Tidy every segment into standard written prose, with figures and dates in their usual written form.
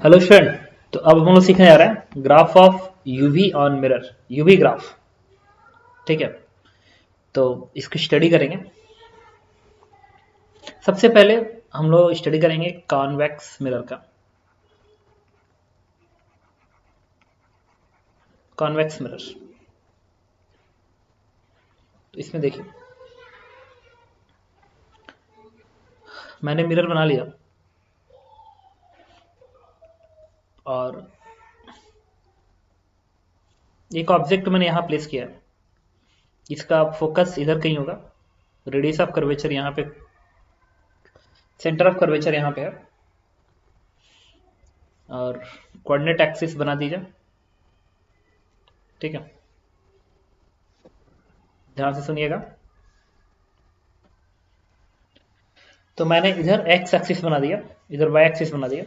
Hello student. तो अब हम लोग सीखने जा रहे हैं graph of UV on mirror, UV graph. ठीक है, तो इसकी स्टडी करेंगे। सबसे पहले हम लोग स्टडी करेंगे कॉन्वेक्स मिरर का। कॉन्वेक्स मिरर, तो इसमें देखिए मैंने मिरर बना लिया और एक ऑब्जेक्ट मैंने यहाँ प्लेस किया है। इसका फोकस इधर कहीं होगा, रेडियस ऑफ कर्वेचर यहाँ पे, सेंटर ऑफ कर्वेचर यहाँ पे है, और कोऑर्डिनेट एक्सिस बना दीजिए। ठीक है, ध्यान से सुनिएगा। तो मैंने इधर एक्स एक्सिस बना दिया, इधर वाई एक्सिस बना दिया,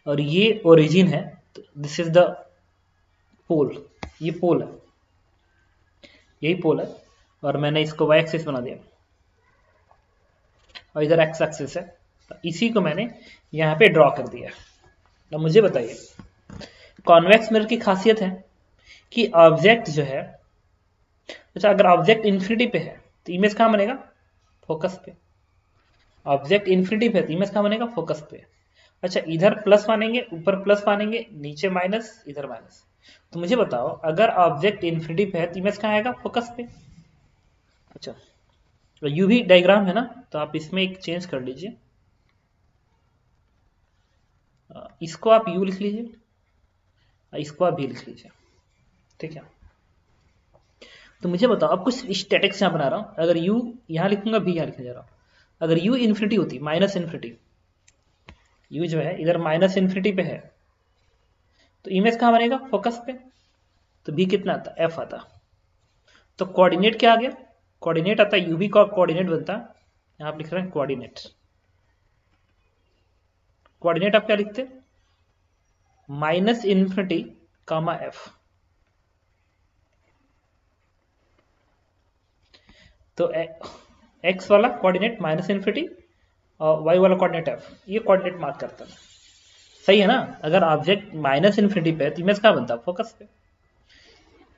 और ये ओरिजिन है। दिस इज द पोल, ये पोल है, यही पोल है, और मैंने इसको वाई एक्सिस बना दिया और इधर एक्स एक्सिस है। तो इसी को मैंने यहाँ पे ड्रॉ कर दिया। अब मुझे बताइए, कॉन्वेक्स मिरर की खासियत है कि ऑब्जेक्ट जो है, अच्छा अगर ऑब्जेक्ट इन्फिनिटी पे है तो इमेज कहाँ बनेगा? फोकस पे। ऑब्जेक्ट इन्फिनिटी पे है तो इमेज कहाँ बनेगा? फोकस पे। अच्छा, इधर प्लस मानेंगे, ऊपर प्लस मानेंगे, नीचे माइनस, इधर माइनस। तो मुझे बताओ, अगर ऑब्जेक्ट इन्फिनिटी पे है तो इमेज कहाँ आएगा? फोकस पे। अच्छा, तो यूवी डायग्राम है ना, तो आप इसमें एक चेंज कर लीजिए। इसको आप यू लिख लीजिए, इसको आप भी लिख लीजिए। ठीक है, तो मुझे बताओ, अब कुछ स्टैटिक्स यहाँ बना रहा हूँ। अगर यू यहाँ लिखूंगा, भी यहाँ लिखने जा रहा हूँ। अगर यू इन्फिनिटी होती, माइनस इन्फिनिटी, यू जो है इधर माइनस इन्फिनिटी पे है, तो इमेज कहाँ बनेगा? फोकस पे। तो भी कितना आता? एफ आता। तो कोऑर्डिनेट क्या आ गया? कोऑर्डिनेट आता है, यूवी का कोऑर्डिनेट बनता है, यहाँ आप लिख रहे हैं कोऑर्डिनेट। कोऑर्डिनेट आप क्या लिखते? Minus infinity comma F. तो एक्स वाला कोऑर्डिनेट माइनस इन्फिनिटी और वाई वाला कोऑर्डिनेट एफ, ये कोऑर्डिनेट मार्क करता है। सही है ना? अगर ऑब्जेक्ट माइनस इन्फिनिटी पे है तो इमेज कहाँ बनता है? फोकस पे।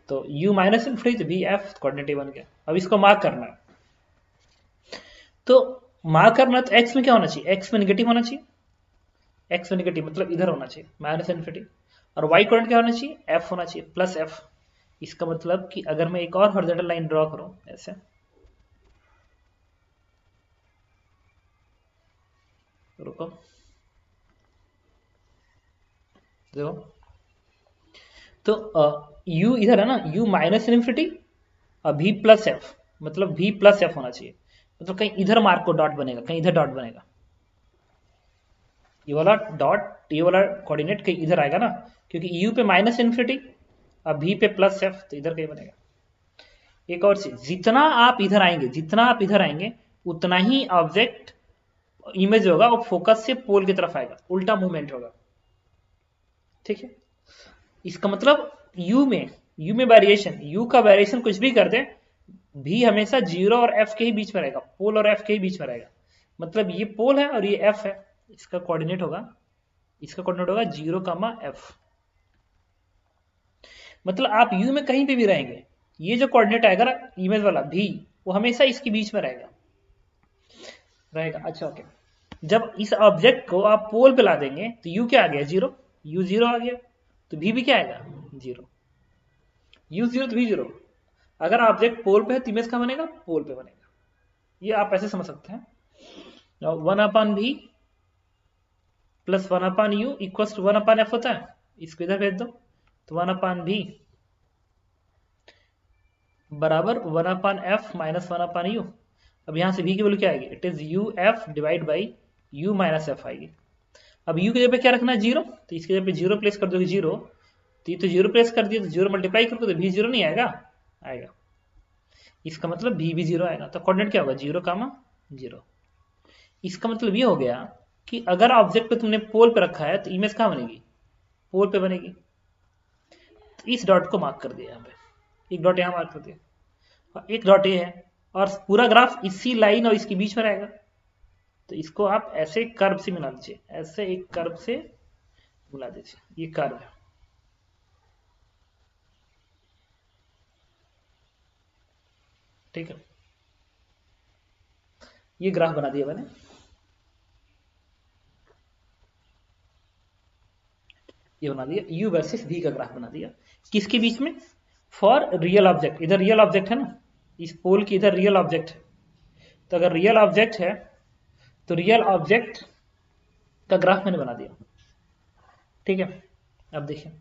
तो u माइनस इन्फिनिटी, भी एफ कोऑर्डिनेट बन गया। अब इसको मार्क करना है, तो मार्क करना है तो x में क्या होना चाहिए? x में निगेटिव होना चाहिए। x में निगेटिव मतलब इधर होना चाहिए माइनस इन्फिनिटी, और y कोऑर्डिनेट क्या होना चाहिए? f होना चाहिए, प्लस f। इसका मतलब कि अगर मैं एक और हॉरिजॉन्टल लाइन ड्रॉ करूं ऐसे, रुको देखो, तो u इधर है ना, u माइनस इन्फिनिटी और v प्लस एफ, मतलब v प्लस एफ होना चाहिए। मतलब कहीं इधर मार्क को डॉट बनेगा, कहीं इधर डॉट बनेगा। ये वाला डॉट, ये वाला कोऑर्डिनेट कहीं इधर आएगा ना, क्योंकि u पे माइनस इन्फिनिटी और v पे प्लस एफ, तो इधर कहीं बनेगा। एक और चीज, जितना आप इधर आएंगे, जितना आप इधर आएंगे, उतना ही ऑब्जेक्ट इमेज होगा वो फोकस से पोल की तरफ आएगा, उल्टा मूवमेंट होगा। ठीक है, इसका मतलब यू में वेरिएशन, यू का वेरिएशन कुछ भी कर दे, भी हमेशा 0 और एफ के ही बीच में रहेगा, पोल और एफ के ही बीच में रहेगा। मतलब ये पोल है और ये एफ है, इसका कोऑर्डिनेट होगा, इसका कोऑर्डिनेट होगा 0 कामा एफ। मतलब आप यू में कहीं पे भी रहेंगे, ये जो कोऑर्डिनेट आएगा ना इमेज वाला भी, वो हमेशा इसके बीच में रहेगा रहेगा। अच्छा ओके, जब इस ऑब्जेक्ट को आप पोल पे ला देंगे तो यू क्या आ गया? 0, यू 0 आ गया, तो भी क्या आएगा? 0। यू 0 तो भी 0। अगर ऑब्जेक्ट पोल पे है तो इमेज कहाँ बनेगा? पोल पे बनेगा। ये आप ऐसे समझ सकते हैं। 1/v plus 1/u equals to 1/f होता है, इसको इधर भेज दो, तो 1/v बराबर 1/f माइनस 1/u। अब यहां से v की वैल्यू क्या आएगी? It is uf divide by u minus F आएगी। अब u की जगह पे क्या रखना है? 0, तो इसकी जगह पे 0 प्लेस कर दोगे, 0, तो ये तो 0 प्लेस कर दिया, तो 0 मल्टीप्लाई करोगे तो भी 0 नहीं आएगा? आएगा। इसका मतलब भी 0 आएगा। तो कोऑर्डिनेट क्या होगा? 0 कामा 0। इसका मतलब ये हो गया कि अगर ऑब्जेक्ट को तुमने पोल पे रखा है तो इमेज कहाँ बनेगी? पोल पे बनेगी। तो इस डॉट को मार्क कर दिया, यहाँ पे एक डॉट यहाँ मार्क कर दिया, और एक डॉट ये है, और पूरा ग्राफ इसी लाइन और इसके बीच में रहेगा। तो इसको आप ऐसे कर्व से मिला लीजिए, ऐसे एक कर्व से बुला दीजिए, ये कर्व है, ठीक है। ये ग्राफ बना दिया मैंने, ये बना दिया u वर्सेस v का ग्राफ बना दिया। किसके बीच में? फॉर रियल ऑब्जेक्ट, इधर रियल ऑब्जेक्ट है ना, इस पोल की इधर रियल ऑब्जेक्ट है, तो अगर रियल ऑब्जेक्ट है तो रियल ऑब्जेक्ट का ग्राफ मैंने बना दिया, ठीक है। अब देखिए,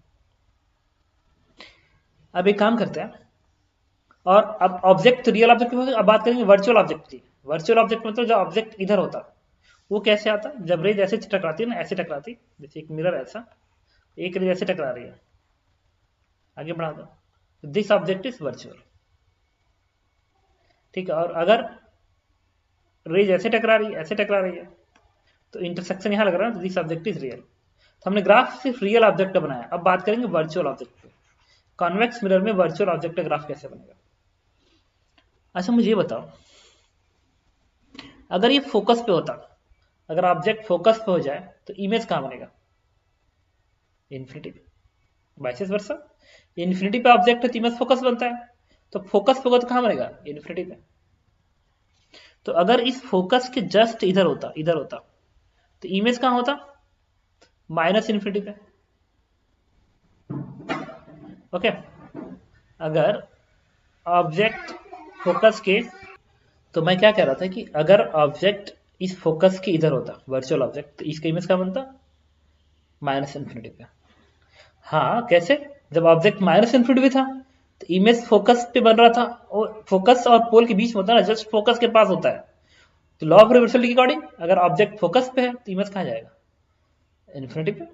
अब एक काम करते हैं, और अब ऑब्जेक्ट तो रियल ऑब्जेक्ट की, अब बात करेंगे वर्चुअल ऑब्जेक्ट की। वर्चुअल ऑब्जेक्ट मतलब जो ऑब्जेक्ट इधर होता, वो कैसे आता? जब रेज ऐसे टकराती है ना, ऐसे टकराती, जैसे एक मिरर ऐसा, एक रेज ऐसे टकरा रही है, आगे बढ़ा दो, दिस ऑब्जेक्ट इज वर्चुअल, ठीक है। और अगर रेज ऐसे टकरा रही है, ऐसे टकरा रही है, तो इंटरसेक्शन यहां लग रहा है, तो दिस ऑब्जेक्ट इज रियल। तो हमने ग्राफ सिर्फ रियल ऑब्जेक्ट का बनाया, अब बात करेंगे वर्चुअल ऑब्जेक्ट पे। कॉन्वेक्स मिरर में वर्चुअल ऑब्जेक्ट का ग्राफ कैसे बनेगा? अच्छा मुझे ये बताओ, अगर ये फोकस पे होता, अगर ऑब्जेक्ट फोकस पे हो जाए तो इमेज कहां बनेगा? इन्फिनिटी पे, वाइस वर्सा। इन्फिनिटी पे ऑब्जेक्ट है तो इमेज फोकस बनता है, तो फोकस पे होगा तो कहां बनेगा? इन्फिनिटी पे। तो अगर इस फोकस के जस्ट इधर होता, इधर होता, तो इमेज कहां होता? माइनस इन्फिनिटी पे, ओके। अगर ऑब्जेक्ट फोकस के, तो मैं क्या कह रहा था कि अगर ऑब्जेक्ट इस फोकस के इधर होता, वर्चुअल ऑब्जेक्ट, तो इसका इमेज क्या बनता? माइनस इन्फिनिटी पे। हाँ कैसे? जब ऑब्जेक्ट माइनस इन्फिनिटी पे था तो इमेज फोकस पे बन रहा था, और फोकस और पोल के बीच में होता है ना, जस्ट फोकस के पास होता है। तो लॉ ऑफ रिवर्सल के अकॉर्डिंग अगर ऑब्जेक्ट फोकस पे है तो इमेज कहाँ जाएगा? इन्फिनिटी पे।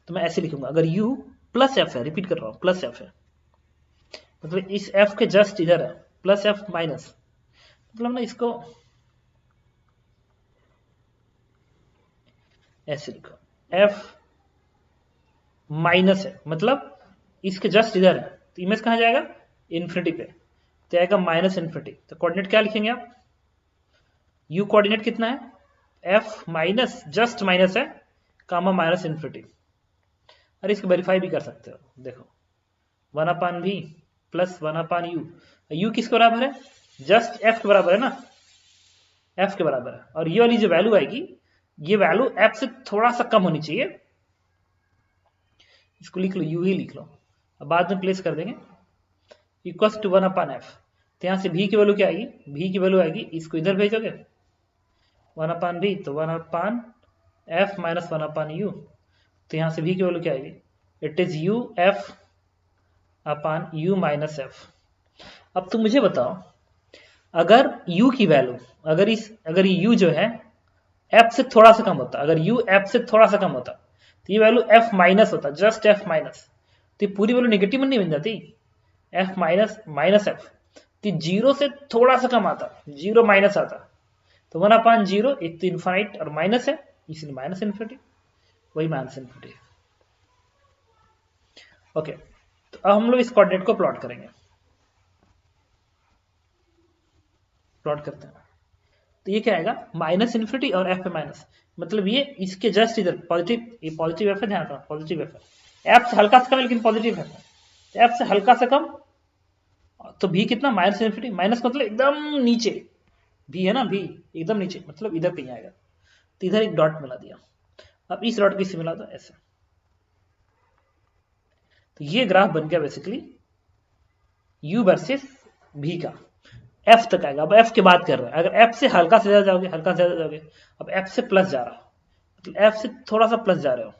तो मैं ऐसे लिखूंगा, अगर u प्लस एफ है, रिपीट कर रहा हूं, प्लस एफ है, मतलब इस f के जस्ट इधर है, प्लस एफ माइनस, मतलब ना इसको ऐसे लिखो, f माइनस है, मतलब इसके जस्ट इधर है, तो इमेज कहाँ जाएगा? इन्फिनिटी पे, तो आएगा माइनस इन्फिनिटी। तो कोऑर्डिनेट क्या लिखेंगे आप? u कोऑर्डिनेट कितना है? f माइनस, जस्ट माइनस है, कामा माइनस इन्फिनिटी। अरे इसको वेरीफाई भी कर सकते हो, देखो 1/v प्लस 1/u, u किसके बराबर है? जस्ट f के बराबर है ना, f के बराबर है। और ये वाली जो वैल्यू आएगी, ये वैल्यू f से थोड़ा सा कम होनी चाहिए, इसको लिख लो, u ही लिख लो, अब बाद में प्लेस कर देंगे, इक्वल्स टू 1/f। तो यहां से v की वैल्यू क्या आएगी? v की वैल्यू आएगी, इसको इधर भेजोगे 1/v, तो 1/f माइनस 1/u। तो यहां से v की वैल्यू क्या आएगी? It is u f upon u minus f। अब तुम मुझे बताओ, अगर u की वैल्यू, अगर ये u जो है f से थोड़ा सा कम होता, अगर u f से थोड़ा सा कम होता, तो ये वैल्यू f माइनस होता, जस्ट f माइनस, तो ये पूरी वैल्यू निगेटिव नहीं बन जाती? f माइनस माइनस f, तो जीरो से थोड़ा सा कम आता, जीरो माइनस आता, तो 1/0, एक तो इन्फाइनाइट और माइनस है, इसलिए माइनस इन्फिनिटी, वही माइनस इन्फिनिटी। ओके, तो अब हम लोग इस कोऑर्डिनेट को प्लॉट करेंगे, प्लॉट करते हैं। तो ये क्या आएगा? माइनस इन्फिनिटी और एफ पे माइनस, मतलब ये इसके जस्ट इधर पॉजिटिव, ये पॉजिटिव एफ है, ध्यान रखना पॉजिटिव एफ है, एफ से हल्का सा कम है लेकिन पॉजिटिव एफ है, तो एफ से हल्का सा कम, तो भी कितना? माइनस इन्फिनिटी, माइनस मतलब एकदम नीचे, भी है ना, भी एकदम नीचे, मतलब इधर कहीं आएगा, तो इधर एक डॉट मिला दिया। अब इस डॉट को इससे मिला दो ऐसे, तो ये ग्राफ बन गया बेसिकली u वर्सेस v का, f तक आएगा। अब f की बात कर रहे हैं, अगर f से हल्का से ज्यादा जाओगे, हल्का से ज्यादा जाओगे, अब f से प्लस जा रहा हो, मतलब f से थोड़ा सा प्लस जा रहे हो,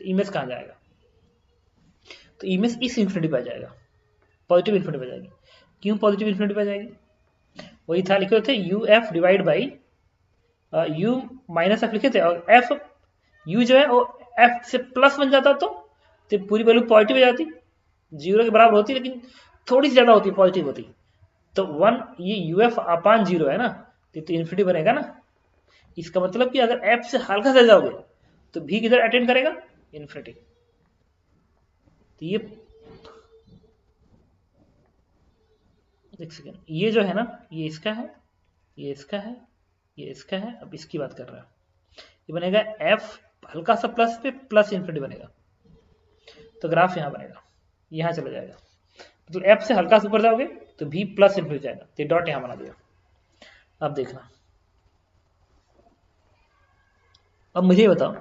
तो इमेज कहां जाएगा? तो इमेज इस इन्फिनिटी पे आ जाएगा, पॉजिटिव इन्फिनिटी पे जाएगी। क्यों पॉजिटिव इन्फिनिटी पे जाएगी? वही था, लिखे थे U F divide by you minus F लिखे थे, और एफ यू जो है वो एफ से प्लस बन जाता, तो पूरी वैल्यू पॉजिटिव हो जाती, जीरो के बराबर होती, लेकिन थोड़ी सी ज्यादा होती, पॉजिटिव होती। तो 1, ये यू एफ अपान जीरो है ना, तो इन्फिनिटी बनेगा ना। इसका मतलब कि अगर एफ से हल्का से जाओगे तो भी किधर अटेंड करेगा? इन्फिनिटी। तो ये एक सेकेंड, ये जो है ना, ये इसका है, ये इसका है, ये इसका है, अब इसकी बात कर रहा है, ये बनेगा एफ हल्का सा प्लस पे प्लस इन्फिनिटी बनेगा, तो ग्राफ यहाँ बनेगा, यहाँ चला जाएगा, मतलब एफ से हल्का से ऊपर जाओगे तो भी प्लस इन्फिनिटी जाएगा, तो डॉट यहाँ बना दिया। अब देखना, अब मुझे ये बताओ,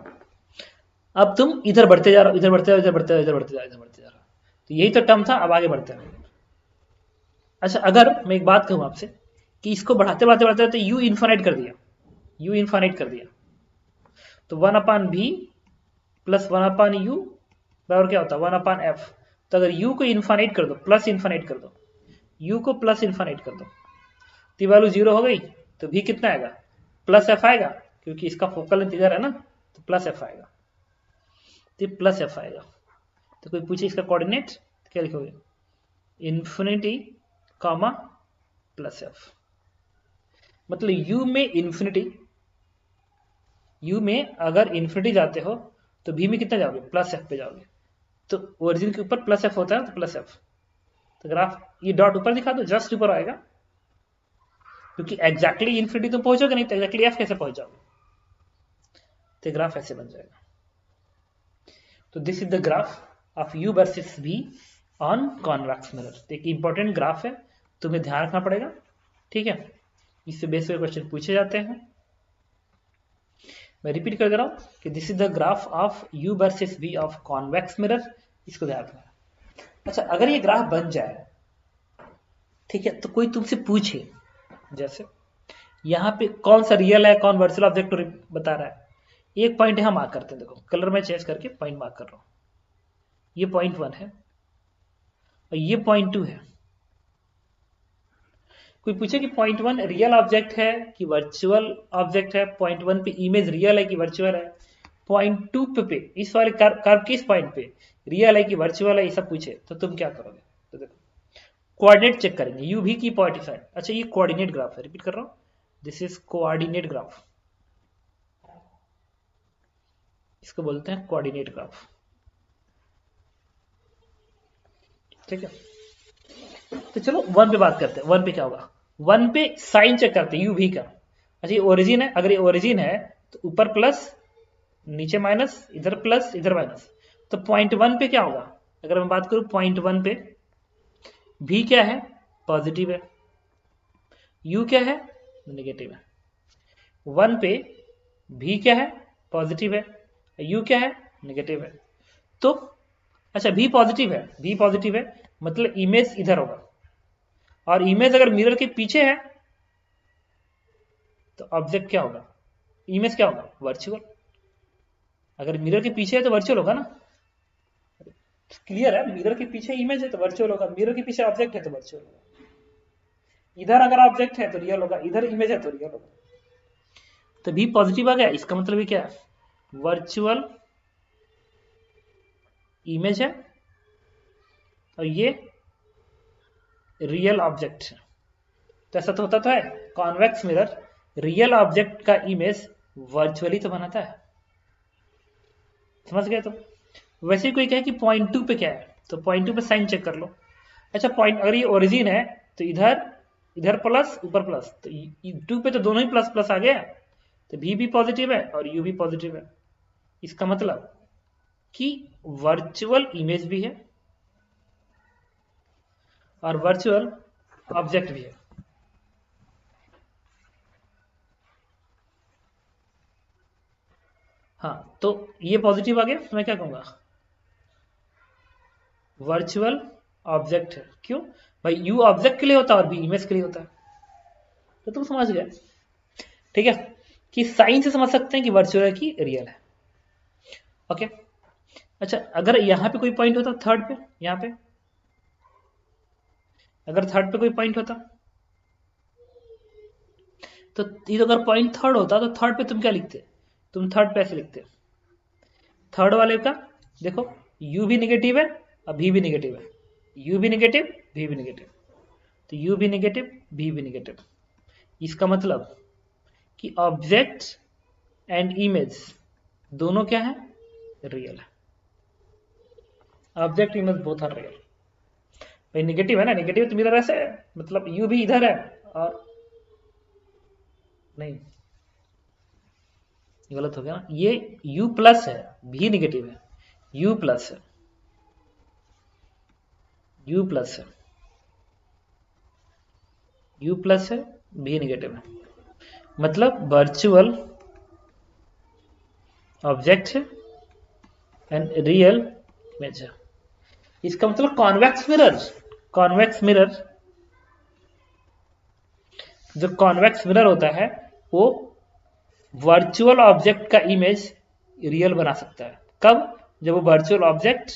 अब तुम इधर बढ़ते जा रहे हो, इधर बढ़ते जाओ, इधर बढ़ते जाओ, इधर बढ़ते जाओ, इधर बढ़ते जा रहे हो, तो यही तो टर्म था, अब आगे बढ़ते हैं। अच्छा, अगर मैं एक बात कहूँ आपसे कि इसको बढ़ाते बढ़ाते बढ़ाते यू इन्फाइनाइट कर दिया, यू इन्फाइनाइट कर दिया, तो 1/v प्लस 1/u बराबर क्या होता है 1/f। तो अगर u को इन्फाइनाइट कर दो, प्लस इन्फाइनाइट कर दो, u को प्लस इन्फाइनाइट कर दो, तो वैल्यू 0 हो गई, तो v कितना आएगा प्लस f आएगा, क्योंकि इसका फोकल लेंथ इधर है ना, तो प्लस f आएगा, तो प्लस f आएगा। तो कोई पूछे इसका कोऑर्डिनेट क्या लिखोगे, इन्फिनिटी कॉमा प्लस f, मतलब u में इन्फिनिटी, u में अगर इन्फिनिटी जाते हो तो v में कितना जाओगे प्लस f पे जाओगे, तो ओरिजिन के ऊपर प्लस f होता है, तो प्लस f, तो ग्राफ ये डॉट ऊपर दिखा दो, जस्ट ऊपर आएगा, क्योंकि एग्जैक्टली इन्फिनिटी तो पहुंचोगे नहीं, तो एग्जैक्टली f कैसे पहुंच जाओगे, तो ग्राफ ऐसे बन जाएगा। तो this is the graph of u versus v on convex mirror. एक इंपॉर्टेंट ग्राफ है, तुम्हें ध्यान रखना पड़ेगा, ठीक है, इससे बेस पे क्वेश्चन पूछे जाते हैं। मैं रिपीट कर दे रहा हूं कि this is the graph of u versus v of convex mirror, इसको ध्यान रखना। अच्छा, अगर ये ग्राफ बन जाए, ठीक है, तो कोई तुमसे पूछे जैसे यहाँ पे कौन सा रियल है, कौन वर्चुअल ऑब्जेक्ट बता रहा है, एक पॉइंट यहाँ मार्क करते हैं, देखो कलर में चेंज करके पॉइंट मार्क कर रहा हूं, ये पॉइंट 1 है और ये पॉइंट 2 है। कोई पूछे कि पॉइंट 1 रियल ऑब्जेक्ट है कि वर्चुअल ऑब्जेक्ट है, पॉइंट 1 पे इमेज रियल है कि वर्चुअल है, पॉइंट 2 पे इस वाले कर्व किस पॉइंट पे रियल है कि वर्चुअल है, ये सब पूछे, तो तुम क्या करोगे, तो देखो कोऑर्डिनेट चेक करेंगे, यू भी की पॉइंट साइड। अच्छा, ये कोऑर्डिनेट ग्राफ है, रिपीट कर रहा हूं, दिस इज कोऑर्डिनेट ग्राफ, इसको बोलते हैं कोऑर्डिनेट ग्राफ, ठीक है। तो चलो 1 पे बात करते हैं, 1 पे क्या होगा, 1 पे साइन चेक करते हैं यू भी का। अच्छा, ये ओरिजिन है, अगर ये ओरिजिन है तो ऊपर प्लस नीचे माइनस, इधर प्लस इधर माइनस, तो पॉइंट 1 पे क्या होगा, अगर मैं बात करूं पॉइंट 1 पे भी क्या है पॉजिटिव है, यू क्या है नेगेटिव है, 1 पे भी क्या है पॉजिटिव है, यू क्या है नेगेटिव है, तो अच्छा भी पॉजिटिव है, भी पॉजिटिव है मतलब इमेज इधर होगा, और इमेज अगर मिरर के पीछे है तो ऑब्जेक्ट क्या होगा, इमेज क्या होगा वर्चुअल, अगर मिरर के पीछे है तो वर्चुअल होगा ना, क्लियर है, मिरर के पीछे इमेज है तो वर्चुअल होगा, मिरर के पीछे ऑब्जेक्ट है तो वर्चुअल होगा, इधर अगर ऑब्जेक्ट है तो रियल होगा, इधर इमेज है तो रियल होगा, तो भी पॉजिटिव आ गया, इसका मतलब ये क्या है वर्चुअल इमेज है और ये रियल ऑब्जेक्ट है। तो ऐसा तो होता तो है, कॉन्वेक्स मिरर रियल ऑब्जेक्ट का इमेज वर्चुअली तो बनाता है, समझ गए तुम। वैसे कोई कहे कि पॉइंट 2 पे क्या है, तो पॉइंट 2 पे साइन चेक कर लो। अच्छा, पॉइंट अगर ये ओरिजिन है तो इधर इधर प्लस ऊपर प्लस, तो 2 पे तो दोनों ही प्लस प्लस आ गया, तो भी पॉजिटिव है और यू भी पॉजिटिव है, इसका मतलब कि वर्चुअल इमेज भी है और वर्चुअल ऑब्जेक्ट भी है। हाँ, तो ये पॉजिटिव आ गया, तो मैं क्या कहूंगा वर्चुअल ऑब्जेक्ट है, क्यों भाई यू ऑब्जेक्ट के लिए होता है और भी इमेज के लिए होता है, तो तुम समझ गए, ठीक है, कि साइन से समझ सकते हैं कि वर्चुअल है कि रियल है, ओके। अच्छा, अगर यहाँ पे कोई पॉइंट होता थर्ड पे, यहाँ पे अगर थर्ड पे कोई पॉइंट होता, तो ये अगर पॉइंट थर्ड होता तो थर्ड पे तुम क्या लिखते, तुम थर्ड पे ऐसे लिखते, थर्ड वाले का देखो u भी निगेटिव है और v भी निगेटिव है, u भी निगेटिव v भी निगेटिव, तो u भी निगेटिव v भी निगेटिव, इसका मतलब कि ऑब्जेक्ट एंड इमेज दोनों क्या है रियल है, object image both are real. भाई निगेटिव है ना, निगेटिव तो मिरर ऐसे है, मतलब u भी इधर है और नहीं, गलत हो गया ना, ये u प्लस है, भी निगेटिव है, u प्लस है, u प्लस है, u प्लस है, भी निगेटिव है, मतलब वर्चुअल ऑब्जेक्ट है एंड रियल इमेज है। इसका मतलब कॉन्वेक्स मिरर, कॉन्वेक्स मिरर, जो कॉन्वेक्स मिरर होता है वो वर्चुअल ऑब्जेक्ट का इमेज रियल बना सकता है। कब? जब वो वर्चुअल ऑब्जेक्ट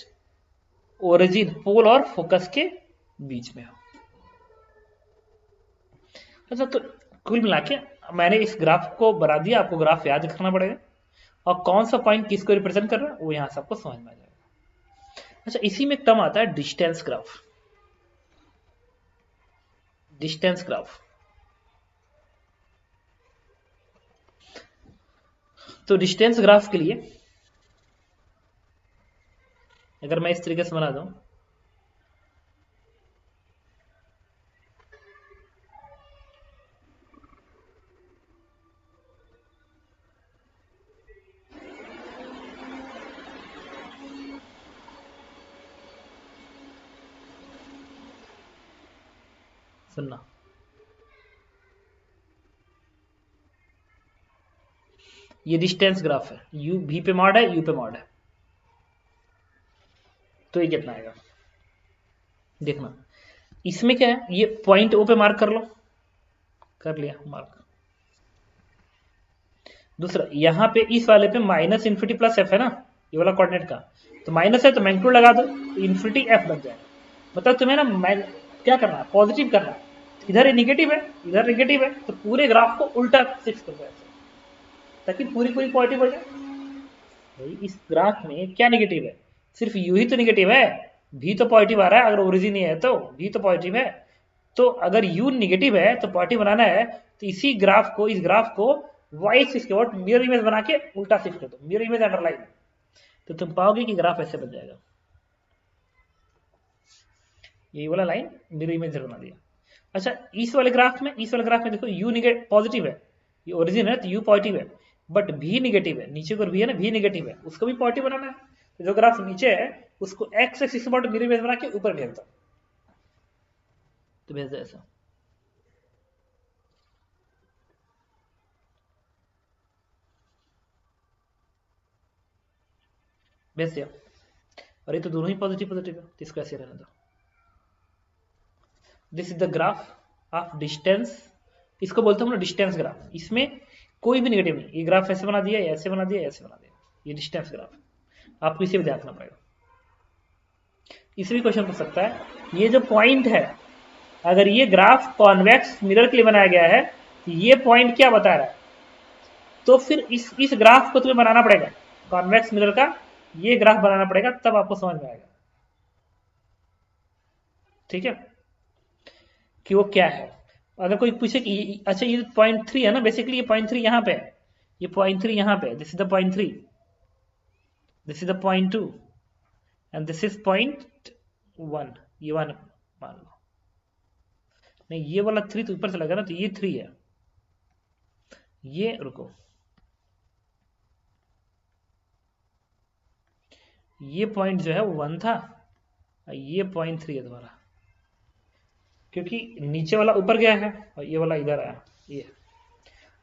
ओरिजिन, पोल और फोकस के बीच में हो। अच्छा, तो कुल मिला के मैंने इस ग्राफ को बना दिया, आपको ग्राफ याद रखना पड़ेगा और कौन सा पॉइंट किसको रिप्रेजेंट कर रहा है वो यहां से आपको समझ में आ जाएगा। अच्छा, इसी में एक टर्म आता है डिस्टेंस ग्राफ, डिस्टेंस ग्राफ। तो डिस्टेंस ग्राफ के लिए अगर मैं इस तरीके से बना दूं, सुनना, ये डिस्टेंस ग्राफ है, यू भी पे मॉड है, यू पे मॉड है, तो ये कितना आएगा देखना। इसमें क्या है, ये पॉइंट ओ पे मार्क कर लो, कर लिया मार्क। दूसरा, यहां पे इस वाले पे माइनस इन्फिनिटी प्लस एफ है ना, ये वाला कोऑर्डिनेट का, तो माइनस है तो मैग्नीट्यूड लगा दो, इन्फिनिटी एफ बन जाएगा। मतलब तुम्हें ना क्या करना है, पॉजिटिव करना है। इधर निगेटिव है, इधर निगेटिव है, तो पूरे ग्राफ को उल्टा शिफ्ट कर दो ऐसे, ताकि पूरी पूरी पॉजिटिव हो जाए। भाई इस ग्राफ में क्या निगेटिव है, सिर्फ यू ही तो निगेटिव है, भी तो पॉजिटिव आ रहा है, अगर ओरिजिन ही है तो भी तो पॉजिटिव है। तो अगर यू निगेटिव है तो पॉजिटिव बनाना है, तो इसी ग्राफ को, इस ग्राफ को वाइस इसके बाद मिरर इमेज बना के उल्टा शिफ्ट कर दो, मिरर इमेज अंडरलाइन, तो तुम पाओगे कि ग्राफ ऐसे बन जाएगा। ये वाला लाइन मिरर इमेज बना दिया। अच्छा, इस वाले ग्राफ में, इस वाले ग्राफ में देखो यू निगेटिव पॉजिटिव है, ये ओरिजिन है तो यू पॉजिटिव है, बट भी निगेटिव है, नीचे को भी है ना, भी निगेटिव है, उसको भी पॉजिटिव बनाना है। तो जो ग्राफ नीचे है उसको एक्स एक्सिस पर मिरर इमेज बना के ऊपर भेज दो, तो भेज दो ऐसा। भेज दिया, और ये तो दोनों ही पॉजिटिव पॉजिटिव है, तो इसको ऐसे रहने दो। This is the graph of distance, इसको बोलते हैं हम लोग डिस्टेंस ग्राफ। इसमें कोई भी नेगेटिव नहीं, ये ग्राफ ऐसे बना दिया, ऐसे बना दिया, ऐसे बना दिया, ये डिस्टेंस ग्राफ। आपको इसे भी ध्यान रखना पड़ेगा। इसे भी क्वेश्चन पूछ सकता है, ये जो पॉइंट है, अगर ये ग्राफ कॉन्वेक्स मिरर के लिए बनाया गया है, तो ये पॉइंट क्या बता रहा है, तो फिर इस ग्राफ को तुम्हें बनाना पड़ेगा, कॉन्वेक्स मिरर का ये ग्राफ बनाना पड़ेगा, तब आपको समझ में आएगा। ठीक है, कि वो क्या है। अगर कोई पूछे कि अच्छा ये पॉइंट 3 है ना, बेसिकली ये पॉइंट 3 यहाँ पे है, ये पॉइंट 3 यहाँ पे, this is the point 3, this is the point 2 and this is point 1, ये 1 मान लो। नहीं, ये वाला 3 तो ऊपर से लगा ना, तो ये 3 है, ये रुको, ये पॉइंट जो है वो 1 था, ये पॉइंट 3 है तुम्हारा, क्योंकि नीचे वाला ऊपर गया है और ये वाला इधर आया, ये।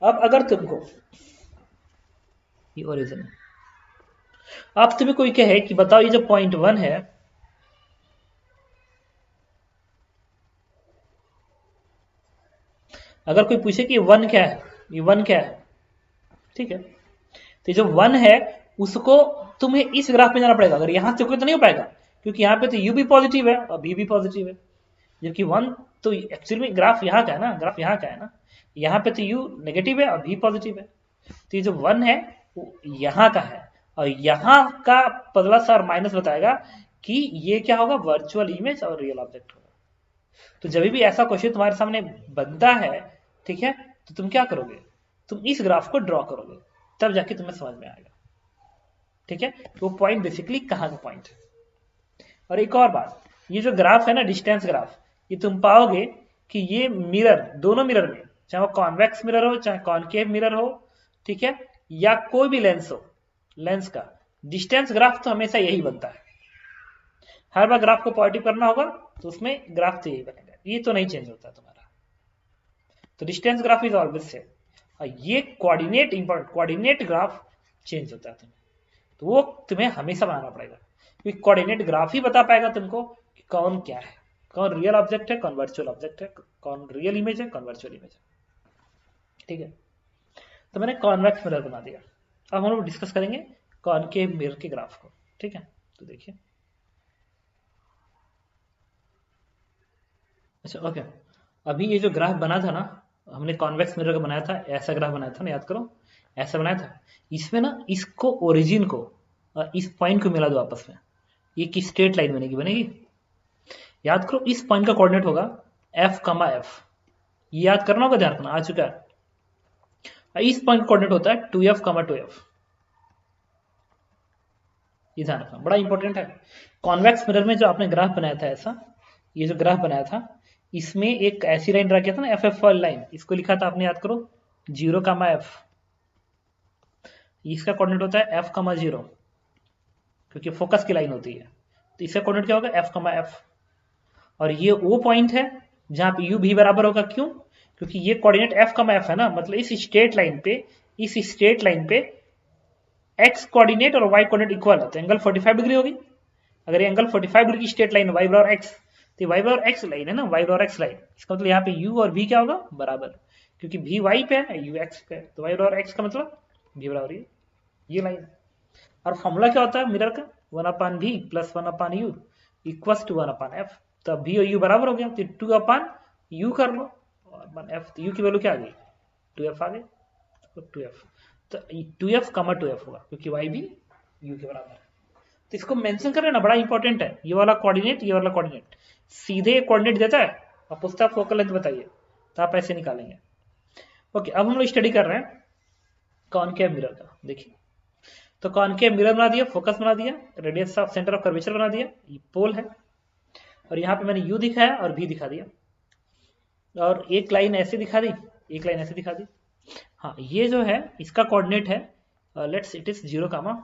अब अगर तुमको ये ओरिजिन है, अब तुम्हें कोई कहे कि बताओ ये जो पॉइंट 1 है, अगर कोई पूछे कि 1 क्या है, ये 1 क्या है, ठीक है, तो जो 1 है उसको तुम्हें इस ग्राफ में जाना पड़ेगा, अगर यहां से कोई तो नहीं हो पाएगा, क्योंकि यहाँ पे तो यू भी पॉजिटिव है और बी भी पॉजिटिव है, जबकि 1 तो एक्चुअली में ग्राफ यहाँ का है ना, ग्राफ यहाँ का है ना, यहाँ पे तो यू नेगेटिव है और भी पॉजिटिव है, तो ये जो 1 है वो यहाँ का है, और यहाँ का पतला सा और माइनस बताएगा कि ये क्या होगा, वर्चुअल इमेज और रियल ऑब्जेक्ट होगा। तो जब भी ऐसा क्वेश्चन तुम्हारे सामने बनता है, ठीक है, तो तुम क्या करोगे, तुम इस ग्राफ को ड्रॉ करोगे, तब जाके तुम्हें समझ में आएगा। ठीक है, तो वो पॉइंट बेसिकली कहाँ का पॉइंट है। और एक और बात, ये जो ग्राफ है ना, डिस्टेंस ग्राफ, ये तुम पाओगे कि ये मिरर, दोनों मिरर में, चाहे वो कॉन्वेक्स मिरर हो चाहे कॉनकेव मिरर हो, ठीक है, या कोई भी लेंस हो, लेंस का डिस्टेंस ग्राफ तो हमेशा यही बनता है। हर बार ग्राफ को पॉजिटिव करना होगा तो उसमें ग्राफ तो यही बनेगा, ये तो नहीं चेंज होता तुम्हारा। तो distance graph is always same. और ये coordinate important, coordinate graph change होता है तुम्हें, तो वो तुम्हें हमेशा बनाना पड़ेगा, क्योंकि कोऑर्डिनेट ग्राफ ही बता पाएगा तुमको कि कौन क्या है, कौन रियल ऑब्जेक्ट है, कौन वर्चुअल ऑब्जेक्ट है, कौन रियल इमेज है, कौन वर्चुअल इमेज है। ठीक है, तो मैंने कॉन्वेक्स मिरर बना दिया। अब हम लोग डिस्कस करेंगे कॉनकेव मिरर के ग्राफ को। ठीक है, तो देखिए, अच्छा ओके, अभी ये जो ग्राफ बना था ना, हमने कॉन्वेक्स मिरर का बनाया था, ऐसा ग्राफ बनाया था ना, याद करो, ऐसा बनाया था। इसमें ना इसको ओरिजिन को और इस पॉइंट को मिला दो आपस में, एक स्ट्रेट लाइन बनेगी, बनेगी। याद करो इस पॉइंट का कोऑर्डिनेट होगा एफ कमा एफ, ये याद करना होगा, ध्यान रखना, आ चुका है। इस पॉइंट का कोऑर्डिनेट होता है 2f कमा 2f, ये ध्यान रखना, बड़ा इंपॉर्टेंट है। कॉन्वेक्स मिरर में जो आपने ग्राफ बनाया था ऐसा, ये जो ग्राफ बनाया था, इसमें एक ऐसी लाइन ड्रा किया था ना, एफ एफ वाली लाइन, इसको लिखा था आपने, याद करो, 0 कामा एफ, इसका कोऑर्डिनेट होता है एफ कामा 0, क्योंकि फोकस की लाइन होती है, तो इसका कोऑर्डिनेट क्या होगा, एफ कामा एफ। और ये वो पॉइंट है जहां पे यू भी बराबर होगा, क्यों, क्योंकि ये कोऑर्डिनेट एफ कामा एफ है ना, मतलब इस स्ट्रेट लाइन पे, इस स्ट्रेट लाइन पे एक्स कोऑर्डिनेट और वाई कोऑर्डिनेट इक्वल है, तो एंगल 45 डिग्री होगी। अगर ये एंगल 45 डिग्री की स्ट्रेट लाइन वाई बराबर एक्स, तो वाई बराबर एक्स लाइन है ना, वाई बराबर एक्स लाइन, इसका मतलब यहाँ पे यू और भी क्या होगा, बराबर, क्योंकि भी वाई पे है, यू एक्स पे है, तो वाई बराबर एक्स का मतलब भी बराबर ये लाइन। और फॉर्मूला क्या होता है मिरर का, 1/v plus 1/u equals to 1/f। तो v और u बराबर हो गया, तो 2/u कर लो, और f, तो u की वैल्यू क्या आ गई, 2f आ गई, तो 2f, तो 2f कमा 2f होगा, क्योंकि y भी u के बराबर है। तो इसको मेंशन कर लेना, बड़ा इंपॉर्टेंट है, ये वाला कोऑर्डिनेट, ये वाला कोऑर्डिनेट सीधे कोऑर्डिनेट देता है, और पूछता है फोकल लेंथ बताइए, तो आप ऐसे निकालेंगे। ओके, अब हम लोग स्टडी कर रहे हैं कॉनकेव मिरर का। देखिए, तो कॉनकेव मिरर बना दिया, फोकस बना दिया, radius of centre of curvature बना दिया, ये पोल है, और यहाँ पे मैंने u दिखाया और v दिखा दिया, और एक लाइन ऐसे दिखा दी, एक लाइन ऐसे दिखा दी। हाँ, ये जो है इसका कोऑर्डिनेट है, let's it is 0 comma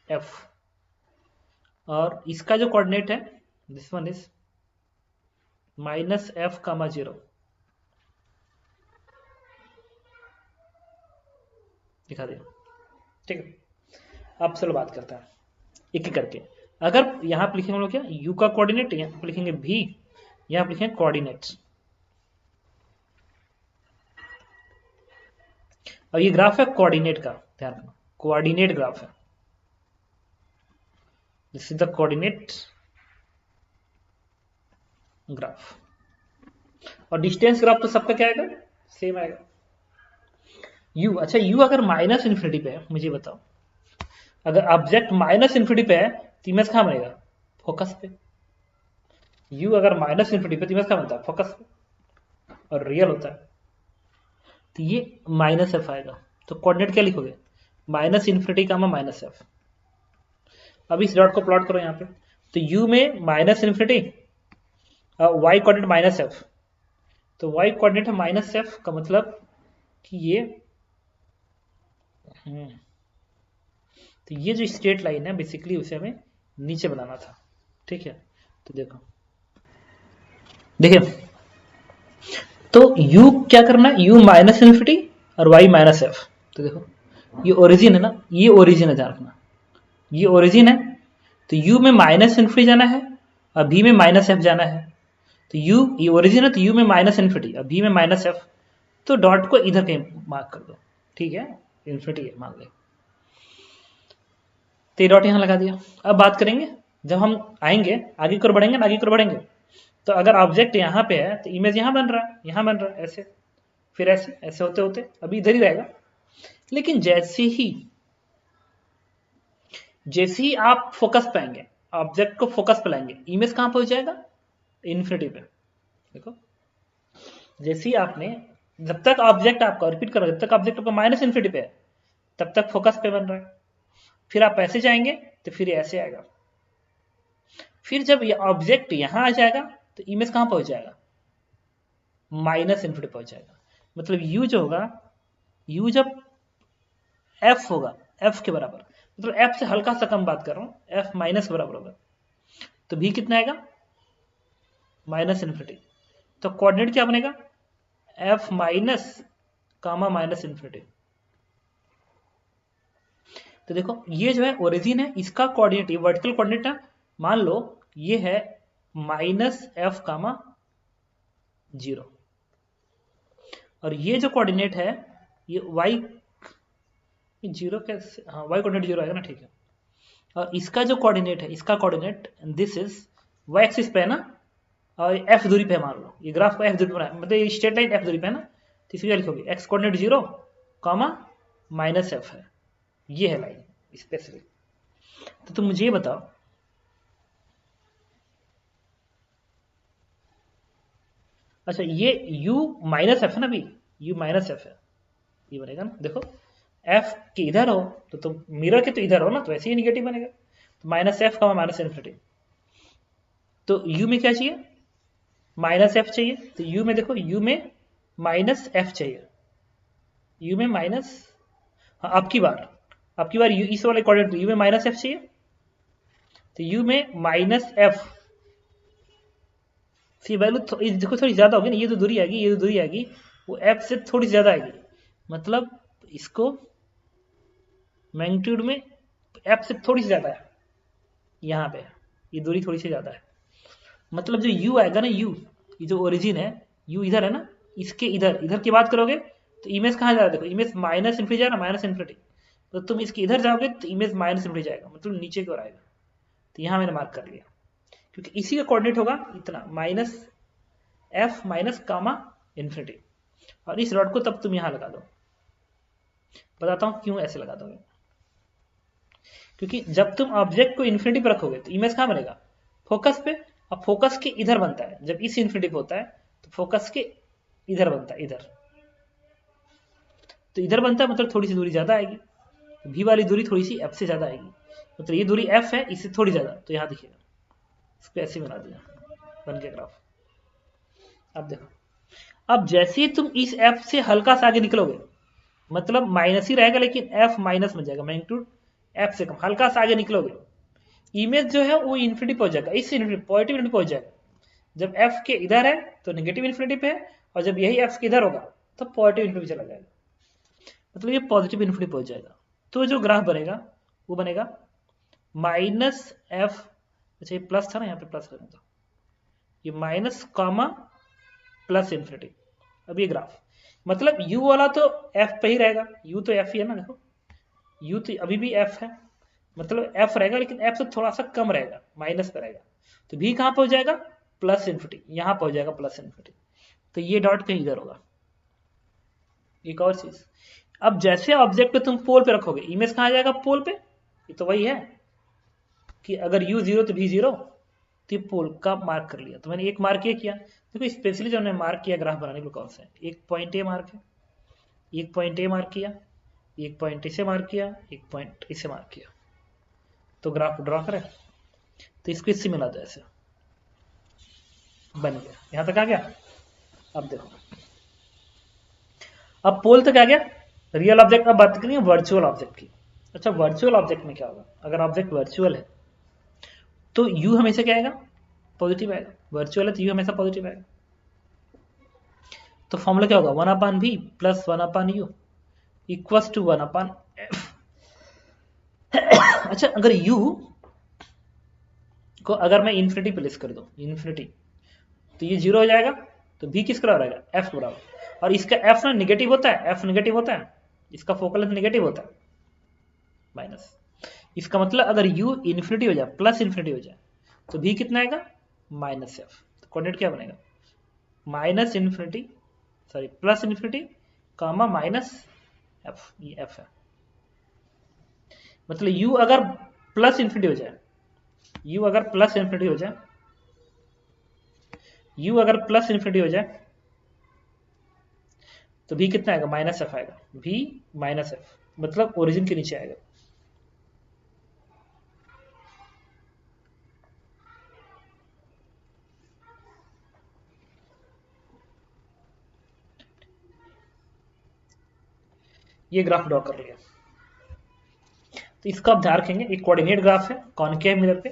f, और इसका जो कोऑर्डिनेट है this one is -f comma 0, दिखा दिया। ठीक है, अब चलो बात करते हैं एक एक करके। अगर यहां पर लिखेंगे हम लोग क्या, u का कोऑर्डिनेट, यहां पर लिखेंगे v, यहां पर लिखेंगे कोऑर्डिनेट्स, और ये ग्राफ है कोऑर्डिनेट का, ध्यान रखना, कोऑर्डिनेट ग्राफ है, this is the coordinate graph. और डिस्टेंस ग्राफ तो सबका क्या आएगा, सेम आएगा। u, अच्छा u अगर माइनस इन्फिनिटी पे है, मुझे बताओ, अगर ऑब्जेक्ट माइनस इन्फिनिटी पे है तो इमेज कहां बनेगा, फोकस पे। u अगर माइनस इन्फिनिटी पे तो इमेज कहां बनता है, फोकस पे, और रियल होता है, तो ये माइनस एफ आएगा। तो कोऑर्डिनेट क्या लिखोगे, minus infinity comma minus F. अब इस डॉट को प्लॉट करो यहाँ पे, तो u में minus infinity, y coordinate minus F, तो y कोऑर्डिनेट है माइनस एफ, का मतलब कि ये तो ये जो स्ट्रेट लाइन है बेसिकली उसे हमें नीचे बनाना था। ठीक है, तो देखो, देखिए, तो u क्या करना है, u माइनस इन्फिनिटी और y माइनस एफ। तो देखो, ये ओरिजिन है ना, ये ओरिजिन है, ध्यान रखना, ये ओरिजिन है, तो u में माइनस इन्फिनिटी जाना है और v में माइनस एफ जाना है। तो u, ये ओरिजिन है, तो u में माइनस इन्फिनिटी और v में माइनस एफ, तो डॉट को इधर कहीं मार्क कर दो। ठीक है, इन्फिनिटी है मान ले, तो डॉट यहां लगा दिया। अब बात करेंगे, जब हम आएंगे आगे की ओर बढ़ेंगे ना, आगे की ओर बढ़ेंगे, तो अगर ऑब्जेक्ट यहाँ पे है तो इमेज यहाँ बन रहा है, यहाँ बन रहा है, ऐसे, फिर ऐसे, ऐसे होते होते अभी इधर ही रहेगा। लेकिन जैसे ही आप फोकस पे आएंगे, ऑब्जेक्ट को फोकस पे लाएंगे, इमेज कहां पहुंच जाएगा, इन्फिनिटी पे। देखो, जैसे ही आपने, जब तक ऑब्जेक्ट आपका, रिपीट करो, जब तक ऑब्जेक्ट आपका माइनस इन्फिनिटी पे है तब तक फोकस पे बन रहा है, फिर आप ऐसे जाएंगे तो फिर ऐसे आएगा, फिर जब ये ऑब्जेक्ट यहां आ जाएगा तो इमेज कहां पहुंच जाएगा, माइनस इन्फिनिटी पहुंच जाएगा। मतलब u जो होगा u जब f होगा f के बराबर, मतलब f से हल्का सा कम बात कर रहा हूँ, f माइनस बराबर होगा, तो v कितना आएगा माइनस इन्फिनिटी। तो कोऑर्डिनेट क्या बनेगा f minus comma minus infinity. तो देखो ये जो है ओरिजिन है, इसका कोऑर्डिनेट, ये वर्टिकल कोऑर्डिनेट है, मान लो ये है माइनस एफ कामा 0, और ये जो कोऑर्डिनेट है ये y 0 कैसे, हाँ y कोऑर्डिनेट 0 आएगा ना, ठीक है। और इसका जो कोऑर्डिनेट है, इसका coordinate this is y axis पे है ना, और f दूरी पे है, मान लो ये ग्राफ को f दूरी पे है, मतलब ये स्ट्रेट लाइन f दूरी पे है ना, तो इसकी क्या लिखोगे x coordinate 0 comma minus f है, ये है लाइन स्पेसिफिक। तो तुम मुझे ये बताओ, अच्छा ये u माइनस एफ है ना, अभी u माइनस एफ है, ये बनेगा ना, देखो f के इधर हो तो तुम मिरर के तो इधर हो ना, तो ऐसे ही निगेटिव बनेगा, तो माइनस एफ का माइनस इन्फिनिटी। तो u में क्या चाहिए माइनस एफ चाहिए, तो u में देखो u में माइनस एफ चाहिए, u में माइनस, हाँ आपकी बार u इस वाले कोऑर्डिनेट u में माइनस एफ चाहिए, तो u में माइनस एफ सी वैल्यू देखो थोड़ी ज्यादा होगी ना, ये तो दूरी आएगी, ये तो दूरी आएगी, वो एफ से थोड़ी ज्यादा आएगी, मतलब इसको मैग्नीट्यूड में एफ से थोड़ी सी ज्यादा है, यहाँ पे ये दूरी थोड़ी सी ज्यादा है, मतलब जो u आएगा ना, u ये जो ओरिजिन है, u इधर है ना, इसके इधर इधर की बात करोगे तो इमेज कहाँ जा रहा है, देखो इमेज माइनस इन्फिनिटी जा रहा है, माइनस इन्फिनिटी, तो तुम इसके इधर जाओगे तो इमेज माइनस इन्फिनिटी जाएगा, मतलब नीचे की ओर आएगा, तो यहाँ मैंने मार्क कर लिया, क्योंकि इसी का कोऑर्डिनेट होगा इतना माइनस एफ माइनस कामा इन्फिनिटी, और इस रॉड को तब तुम यहां लगा दो, बताता हूं क्यों ऐसे लगा दोगे, क्योंकि जब तुम ऑब्जेक्ट को इन्फिनिटी पे रखोगे तो इमेज कहां बनेगा फोकस पे, अब फोकस के इधर बनता है, जब इस इन्फिनिटी पे होता है तो फोकस के इधर बनता है, इधर, तो इधर बनता है, मतलब थोड़ी सी दूरी ज्यादा आएगी, भी वाली दूरी थोड़ी सी एफ से ज्यादा आएगी, मतलब ये दूरी एफ है, इससे थोड़ी ज्यादा, तो यहां दिखेगा, इसको ऐसे बना दिया बन के ग्राफ। अब देखो, अब जैसे ही तुम इस एफ से हल्का सा आगे निकलोगे, मतलब माइनस ही रहेगा लेकिन एफ माइनस में जाएगा, मैग्नीट्यूड एफ से कम, हल्का सा आगे निकलोगे, इमेज जो है वो इन्फिनिटी पहुंच जाएगा, इस इन्फिनिटी पॉजिटिव इन्फिनिटी पहुंच जाएगा, जब एफ के इधर है तो नेगेटिव इन्फिनिटी पे है, और जब यही एफ के इधर होगा तो पॉजिटिव इन्फिनिटी चला जाएगा, मतलब ये पॉजिटिव इन्फिनिटी पहुंच जाएगा, तो जो ग्राफ बनेगा वो बनेगा माइनस एफ, अच्छा ये प्लस था ना, यहाँ पे प्लस करना था, ये माइनस कामा प्लस इन्फिनिटी। अब ये ग्राफ, मतलब u वाला तो f पे ही रहेगा, u तो f ही है ना, देखो u तो अभी भी f है, मतलब f रहेगा लेकिन f से थोड़ा सा कम रहेगा, माइनस पे रहेगा, तो v कहां पहुंच जाएगा प्लस इन्फिनिटी, यहां पहुंच जाएगा प्लस इन्फिनिटी, तो ये डॉट कहीं इधर होगा। एक और चीज, अब जैसे ऑब्जेक्ट को तुम पोल पे रखोगे, इमेज कहां जाएगा पोल पे, ये तो वही है कि अगर u 0 तो v 0, तो पोल का मार्क कर लिया, तो मैंने एक मार्क ये किया, देखो स्पेशली जो मैंने मार्क किया ग्राफ बनाने के लिए कौन सा है, एक पॉइंट ए मार्क है, एक पॉइंट ए मार्क किया, एक पॉइंट इसे मार्क किया, एक पॉइंट इसे मार्क किया, तो ग्राफ ड्रॉ करें, तो इसको इससे मिला दो, ऐसे बन गया, यहां तक आ गया। अब देखो, अब पोल तक आ गया, रियल ऑब्जेक्ट, अब बात करेंगे वर्चुअल ऑब्जेक्ट की। अच्छा वर्चुअल ऑब्जेक्ट में क्या होगा, अगर ऑब्जेक्ट वर्चुअल है तो यू हमेशा क्या आएगा पॉजिटिव आएगा, वर्चुअल है तो यू हमेशा पॉजिटिव आएगा, तो फॉर्मूला क्या होगा 1/v plus 1/u equals to 1/f। अच्छा अगर u को अगर मैं इन्फिनिटी प्लेस कर दूं, इन्फिनिटी, तो ये 0 हो जाएगा, तो v किस बराबर आएगा f बराबर, और इसका f ना निगेटिव होता है, f निगेटिव होता है, इसका फोकल लेंथ निगेटिव होता है माइनस, इसका मतलब अगर u इन्फिनिटी हो जाए प्लस इन्फिनिटी हो जाए तो v कितना आएगा माइनस एफ, तो कोऑर्डिनेट क्या बनेगा minus infinity, sorry plus infinity comma minus F, ये एफ है, मतलब u अगर प्लस इन्फिनिटी हो जाए, u अगर प्लस इन्फिनिटी हो जाए, u अगर प्लस इन्फिनिटी हो जाए तो v कितना आएगा माइनस एफ आएगा, v माइनस एफ, मतलब ओरिजिन के नीचे आएगा। ये ग्राफ ड्रॉ कर लिया। तो इसका आप ध्यान रखेंगे, एक कोऑर्डिनेट ग्राफ है कॉनकेव मिरर पे,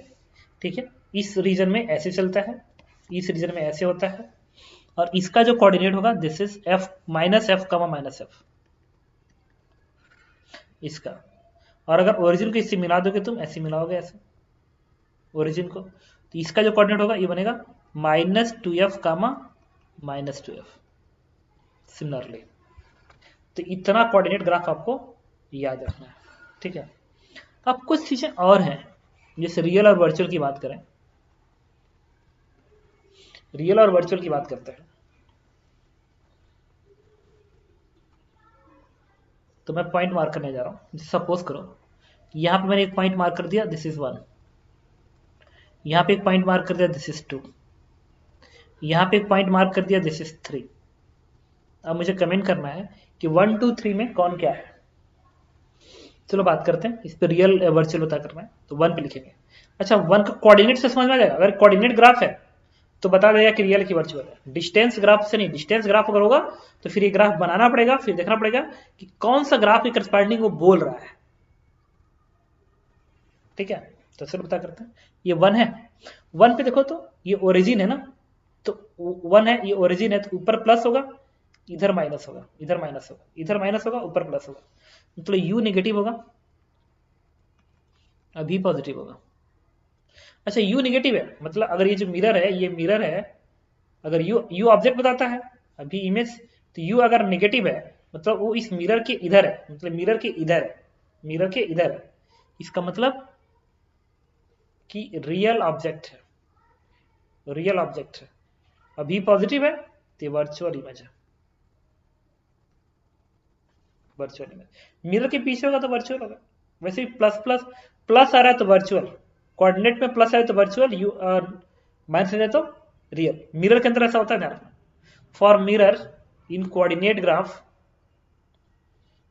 ठीक है। इस रीजन में ऐसे चलता है, इस रीजन में ऐसे होता है, और इसका जो कोऑर्डिनेट होगा this is f minus F comma minus F, इसका। और अगर ओरिजिन को इससे मिला दोगे तुम, ऐसे मिलाओगे ऐसे ओरिजिन को, तो इसका जो कोऑर्डिनेट होगा ये बनेगा -2f कामा -2f सिमिलरली। तो इतना कोऑर्डिनेट ग्राफ आपको याद रखना है, ठीक है। अब कुछ चीजें और हैं, जैसे रियल और वर्चुअल की बात करें, रियल और वर्चुअल की बात करते हैं, तो मैं पॉइंट मार्क करने जा रहा हूं। सपोज करो यहां पे मैंने एक पॉइंट मार्क कर दिया, दिस इज 1, यहां पे एक पॉइंट मार्क कर दिया, दिस इज 2, यहां पे एक पॉइंट मार्क कर दिया, दिस इज 3। अब मुझे कमेंट करना है कि 1 2 3 में कौन क्या है। चलो बात करते हैं, इस पे रियल वर्चुअल पता करना है, तो 1 पे लिखेंगे। अच्छा 1 का कोऑर्डिनेट से समझ में आ जाएगा, अगर कोऑर्डिनेट ग्राफ है तो बता देगा कि रियल की वर्चुअल है। डिस्टेंस ग्राफ से नहीं, डिस्टेंस ग्राफ अगर होगा तो फिर ये ग्राफ बनाना पड़ेगा, फिर देखना पड़ेगा कि कौन सा ग्राफ के करस्पॉन्डिंग वो बोल रहा है, ठीक है। तो चलो पता करते हैं, ये 1 है, 1 पे देखो तो ये ओरिजिन है ना, तो 1 है, ये ओरिजिन है, तो ऊपर प्लस होगा, इधर माइनस होगा, इधर माइनस होगा, इधर माइनस होगा, ऊपर प्लस होगा, मतलब यू नेगेटिव होगा, अभी पॉजिटिव होगा। अच्छा यू नेगेटिव है, मतलब अगर ये जो मिरर है, ये मिरर है, अगर यू ऑब्जेक्ट बताता है अभी इमेज, तो यू अगर नेगेटिव है मतलब वो इस मिरर के इधर है, मतलब मिरर के इधर है, मिरर के इधर है, इसका मतलब कि रियल ऑब्जेक्ट है, रियल ऑब्जेक्ट है। अभी पॉजिटिव है तो वर्चुअल इमेज है, वर्चुअल इमेज। मिरर के पीछे होगा तो वर्चुअल होगा। वैसे ही प्लस प्लस प्लस आ रहा है तो वर्चुअल, कोऑर्डिनेट में प्लस आए तो वर्चुअल, यू माइनस आ जाए तो रियल। मिरर के अंदर ऐसा होता है, ध्यान रखना। For mirror in coordinate graph,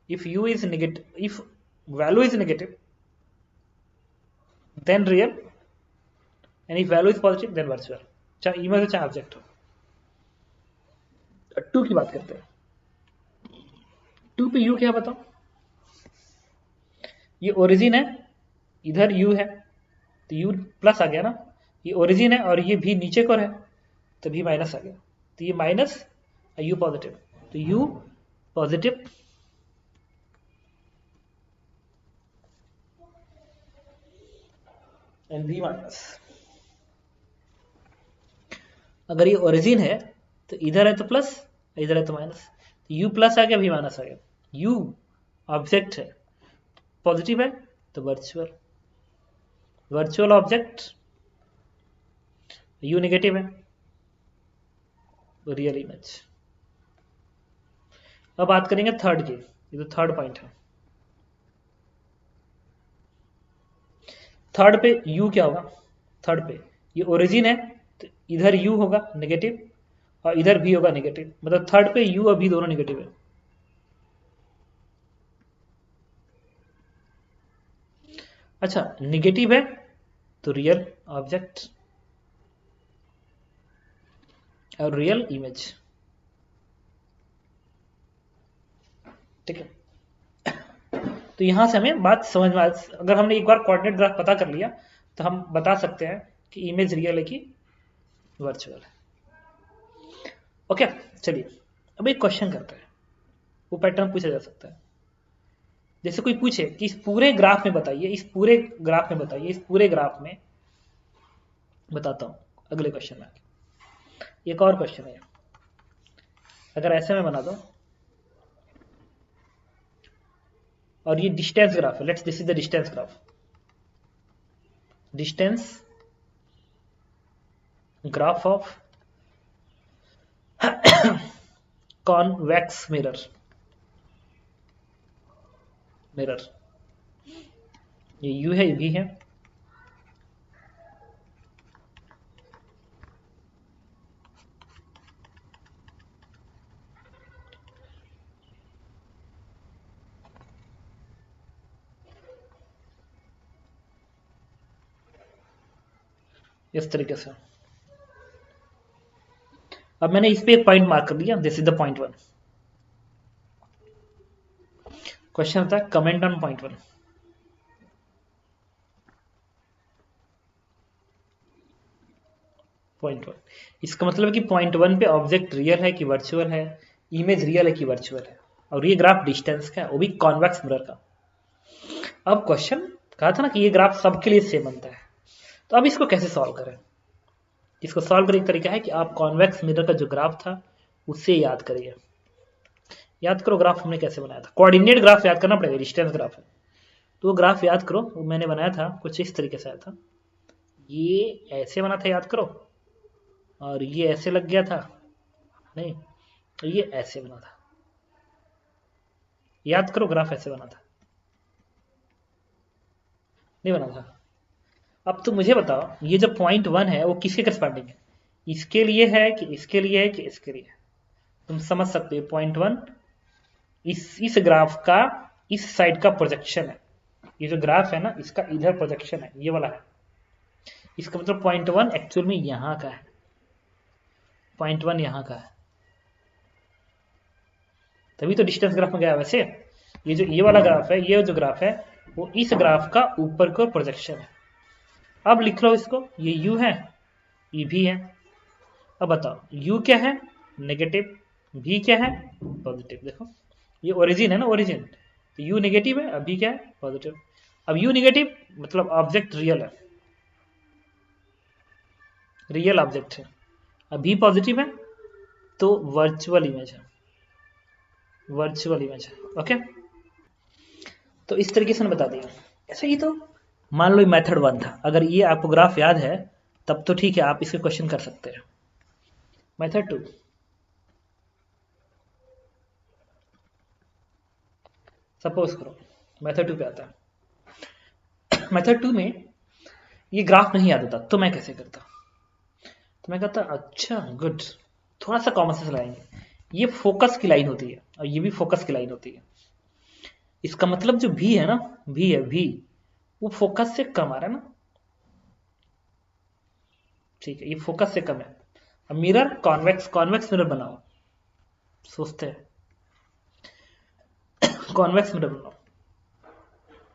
if u is negative, if value is negative then real, and if value is positive then virtual, चाहे इमेज हो चाहे ऑब्जेक्ट हो। 2 की बात करते हैं, 2 पे u क्या बताओ, ये ओरिजिन है, इधर u है, तो u प्लस आ गया ना, ये ओरिजिन है और ये भी नीचे को है तो भी माइनस आ गया, तो ये माइनस और u पॉजिटिव, तो u positive and v minus. अगर ये ओरिजिन है तो इधर है तो प्लस, इधर है तो माइनस, तो u प्लस आ गया, v माइनस आ गया। u ऑब्जेक्ट है, पॉजिटिव है तो virtual, virtual object, u negative है तो रियल इमेज। अब बात करेंगे थर्ड की, ये तो थर्ड पॉइंट है। थर्ड पे u क्या होगा, थर्ड पे ये ओरिजिन है तो इधर u होगा नेगेटिव और इधर भी होगा नेगेटिव, मतलब थर्ड पे u और v दोनों नेगेटिव है। अच्छा नेगेटिव है तो रियल ऑब्जेक्ट और रियल इमेज, ठीक है। तो यहां से हमें बात समझ में अगर हमने एक बार कोऑर्डिनेट ग्राफ पता कर लिया तो हम बता सकते हैं कि इमेज रियल है कि वर्चुअल है। ओके चलिए अब एक क्वेश्चन करते हैं, वो पैटर्न पूछा जा सकता है। जैसे कोई पूछे कि इस पूरे ग्राफ में बताइए, इस पूरे ग्राफ में बताइए, इस पूरे ग्राफ में बताता हूं अगले क्वेश्चन में। एक और क्वेश्चन है, अगर ऐसे में बना दो और ये डिस्टेंस ग्राफ है, let's this is the distance graph, distance graph of convex mirror, mirror ये यू है, ये भी है, इस तरीके से। अब मैंने इस पे एक पॉइंट मार्क कर दिया, this is the point 1। Question होता है कमेंट ऑन पॉइंट 1। पॉइंट 1, इसका मतलब है कि पॉइंट 1 पे ऑब्जेक्ट रियल है कि वर्चुअल है, इमेज रियल है कि वर्चुअल है, और ये ग्राफ डिस्टेंस का है, वो भी कॉन्वेक्स मिरर का। अब क्वेश्चन कहा था ना कि ये ग्राफ सबके लिए सेम बनता है, तो अब इसको कैसे सॉल्व करें? इसको सॉल्व करने का तरीका है कि आप कॉन्वेक्स मिरर का जो ग्राफ था उससे याद करिए। याद करो ग्राफ हमने कैसे बनाया था, कोऑर्डिनेट ग्राफ याद करना पड़ेगा, डिस्टेंस ग्राफ है तो वो ग्राफ याद करो, वो मैंने बनाया था कुछ इस तरीके से आया था, ये ऐसे बना था याद करो, और ये ऐसे लग गया था, नहीं तो ये ऐसे बना था, याद करो ग्राफ ऐसे बना था, नहीं बना था। अब तो मुझे बताओ ये जो पॉइंट 1 है वो किसके करस्पॉन्डिंग है, इसके लिए है कि इसके लिए है कि इसके लिए है? तुम समझ सकते हो पॉइंट 1 इस ग्राफ का इस साइड का प्रोजेक्शन है, ये जो ग्राफ है ना इसका इधर प्रोजेक्शन है, ये वाला है, इसका मतलब पॉइंट 1 एक्चुअल में यहां का है, पॉइंट 1 यहां का है, तभी तो डिस्टेंस ग्राफ में गया। वैसे ये जो ये वाला ग्राफ है, ये जो ग्राफ है वो इस ग्राफ का ऊपर को प्रोजेक्शन है। अब लिख लो इसको, ये u है, ये v है। अब बताओ u क्या है, नेगेटिव, v क्या है, पॉजिटिव। देखो ये ओरिजिन है ना, ओरिजिन, तो u नेगेटिव है, अब v क्या है, पॉजिटिव। अब u नेगेटिव मतलब ऑब्जेक्ट रियल है, रियल ऑब्जेक्ट है। अब v पॉजिटिव है तो वर्चुअल इमेज है, वर्चुअल इमेज है। ओके, तो इस तरीके से बता दिया। ऐसे ही तो मान लो मेथड 1 था, अगर ये आपको ग्राफ याद है तब तो ठीक है, आप इसके क्वेश्चन कर सकते हैं। मेथड 2, सपोज करो मेथड 2 पे आता है। मेथड 2 में ये ग्राफ नहीं याद होता तो मैं कैसे करता, तो मैं कहता अच्छा गुड, थोड़ा सा कॉमन सेंस लगाएंगे, ये फोकस की लाइन होती है और ये भी फोकस की लाइन होती है, इसका मतलब जो भी है ना, भी है, भी वो फोकस से कम आ रहा है ना, ठीक है, ये फोकस से कम है। अब मिरर कॉन्वेक्स, कॉन्वेक्स मिरर बनाओ, सोचते हैं कॉन्वेक्स मिरर बनाओ,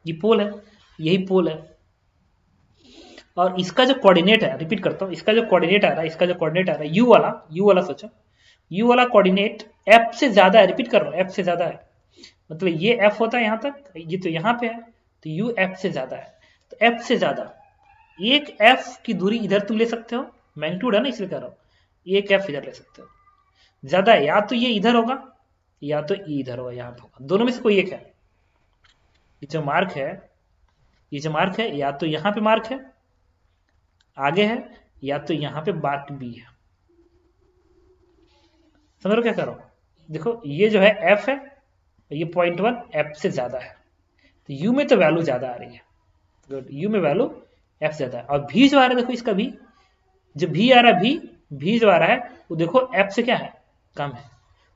ये पोल है, यही पोल है, और इसका जो कोऑर्डिनेट है, रिपीट करता हूं, इसका जो कोऑर्डिनेट आ रहा है, इसका जो कोऑर्डिनेट आ रहा है यू वाला, यू वाला सोचो, यू वाला कोऑर्डिनेट एफ से ज्यादा है, रिपीट कर रहा हूं एफ से ज्यादा है, मतलब ये एफ होता है यहां तक, ये तो यहां पे है, तो यू एफ से ज्यादा है, तो एफ से ज्यादा एक एफ की दूरी इधर तुम ले सकते हो, मैग्नीट्यूड है ना इसलिए कह रहा हूं, एक एफ इधर ले सकते हो, ज्यादा है या तो ये इधर होगा या तो ये इधर होगा, यहां पे होगा, दोनों में से कोई एक है। ये जो मार्क है, ये जो मार्क है या तो यहां पे मार्क है आगे है, या तो यहां पे मार्क बी है, समझ लो क्या कर रहा हूं। देखो ये जो है एफ है, ये पॉइंट 1 एफ से ज्यादा है, तो यू में तो वैल्यू ज्यादा आ रही है, गुड, यू में वैल्यू एफ ज्यादा है, और भी जो आ रहा है देखो इसका भी, जो भी आ रहा है भी जो आ रहा है वो देखो एफ से क्या है, कम है,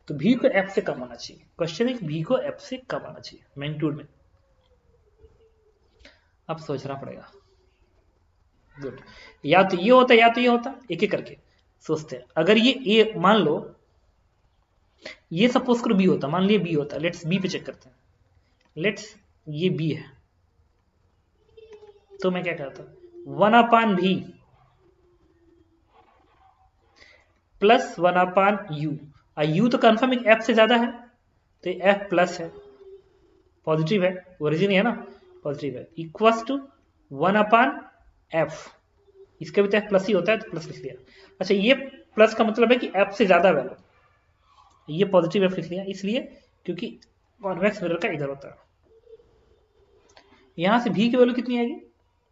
तो भी को एफ से कम आना चाहिए, क्वेश्चन है कि भी को एफ से कम आना चाहिए मैग्नीट्यूड में। अब सोचना पड़ेगा, गुड, या तो ये होता या तो ये होता, एक एक करके सोचते हैं। अगर ये मान लो ये सपोज करो बी होता, मान लिया बी होता, लेट्स बी पे चेक करते हैं, लेट्स ये बी है, तो मैं क्या करता, 1 भी प्लस 1 यू, यू तो कंफर्म एफ से ज्यादा है तो एफ प्लस है, पॉजिटिव है, ओरिजिन है ना, पॉजिटिव है, इक्वल्स टू 1/f, इसका भी तो एफ प्लस ही होता है तो प्लस लिख लिया। अच्छा ये प्लस का मतलब है कि एफ से ज्यादा वैल्यू, ये पॉजिटिव एफ लिख लिया इसलिए क्योंकि कॉन्वेक्स मिरर का इधर होता है। यहां से भी की वैल्यू कितनी आएगी,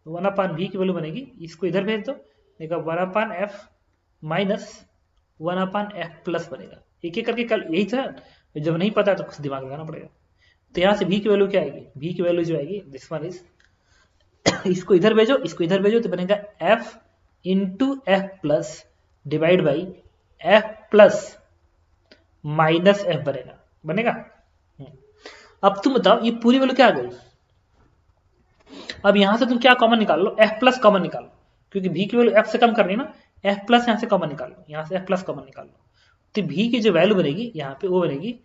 1/v की वैल्यू बनेगी, इसको इधर भेज दो, देखा 1/f माइनस 1/f प्लस बनेगा, एक एक करके कल, यही था, जब नहीं पता तो कुछ दिमाग लगाना पड़ेगा। तो यहां से v की वैल्यू क्या आएगी, v की वैल्यू जो आएगी दिस वन इज, इसको इधर भेजो, इसको इधर भेजो, तो बनेगा f into F plus divide by F plus minus F बनेगा, बनेगा। अब तुम बताओ ये पूरी वैल्यू क्या आ गई, अब यहां से तुम क्या कॉमन निकाल लो, एफ प्लस कॉमन निकालो, क्योंकि v की वैल्यू एफ से कम करनी है ना, एफ प्लस यहां से कॉमन निकाल लो, यहां से एफ प्लस कॉमन निकाल लो, तो v की जो वैल्यू बनेगी यहाँ पे वो बनेगी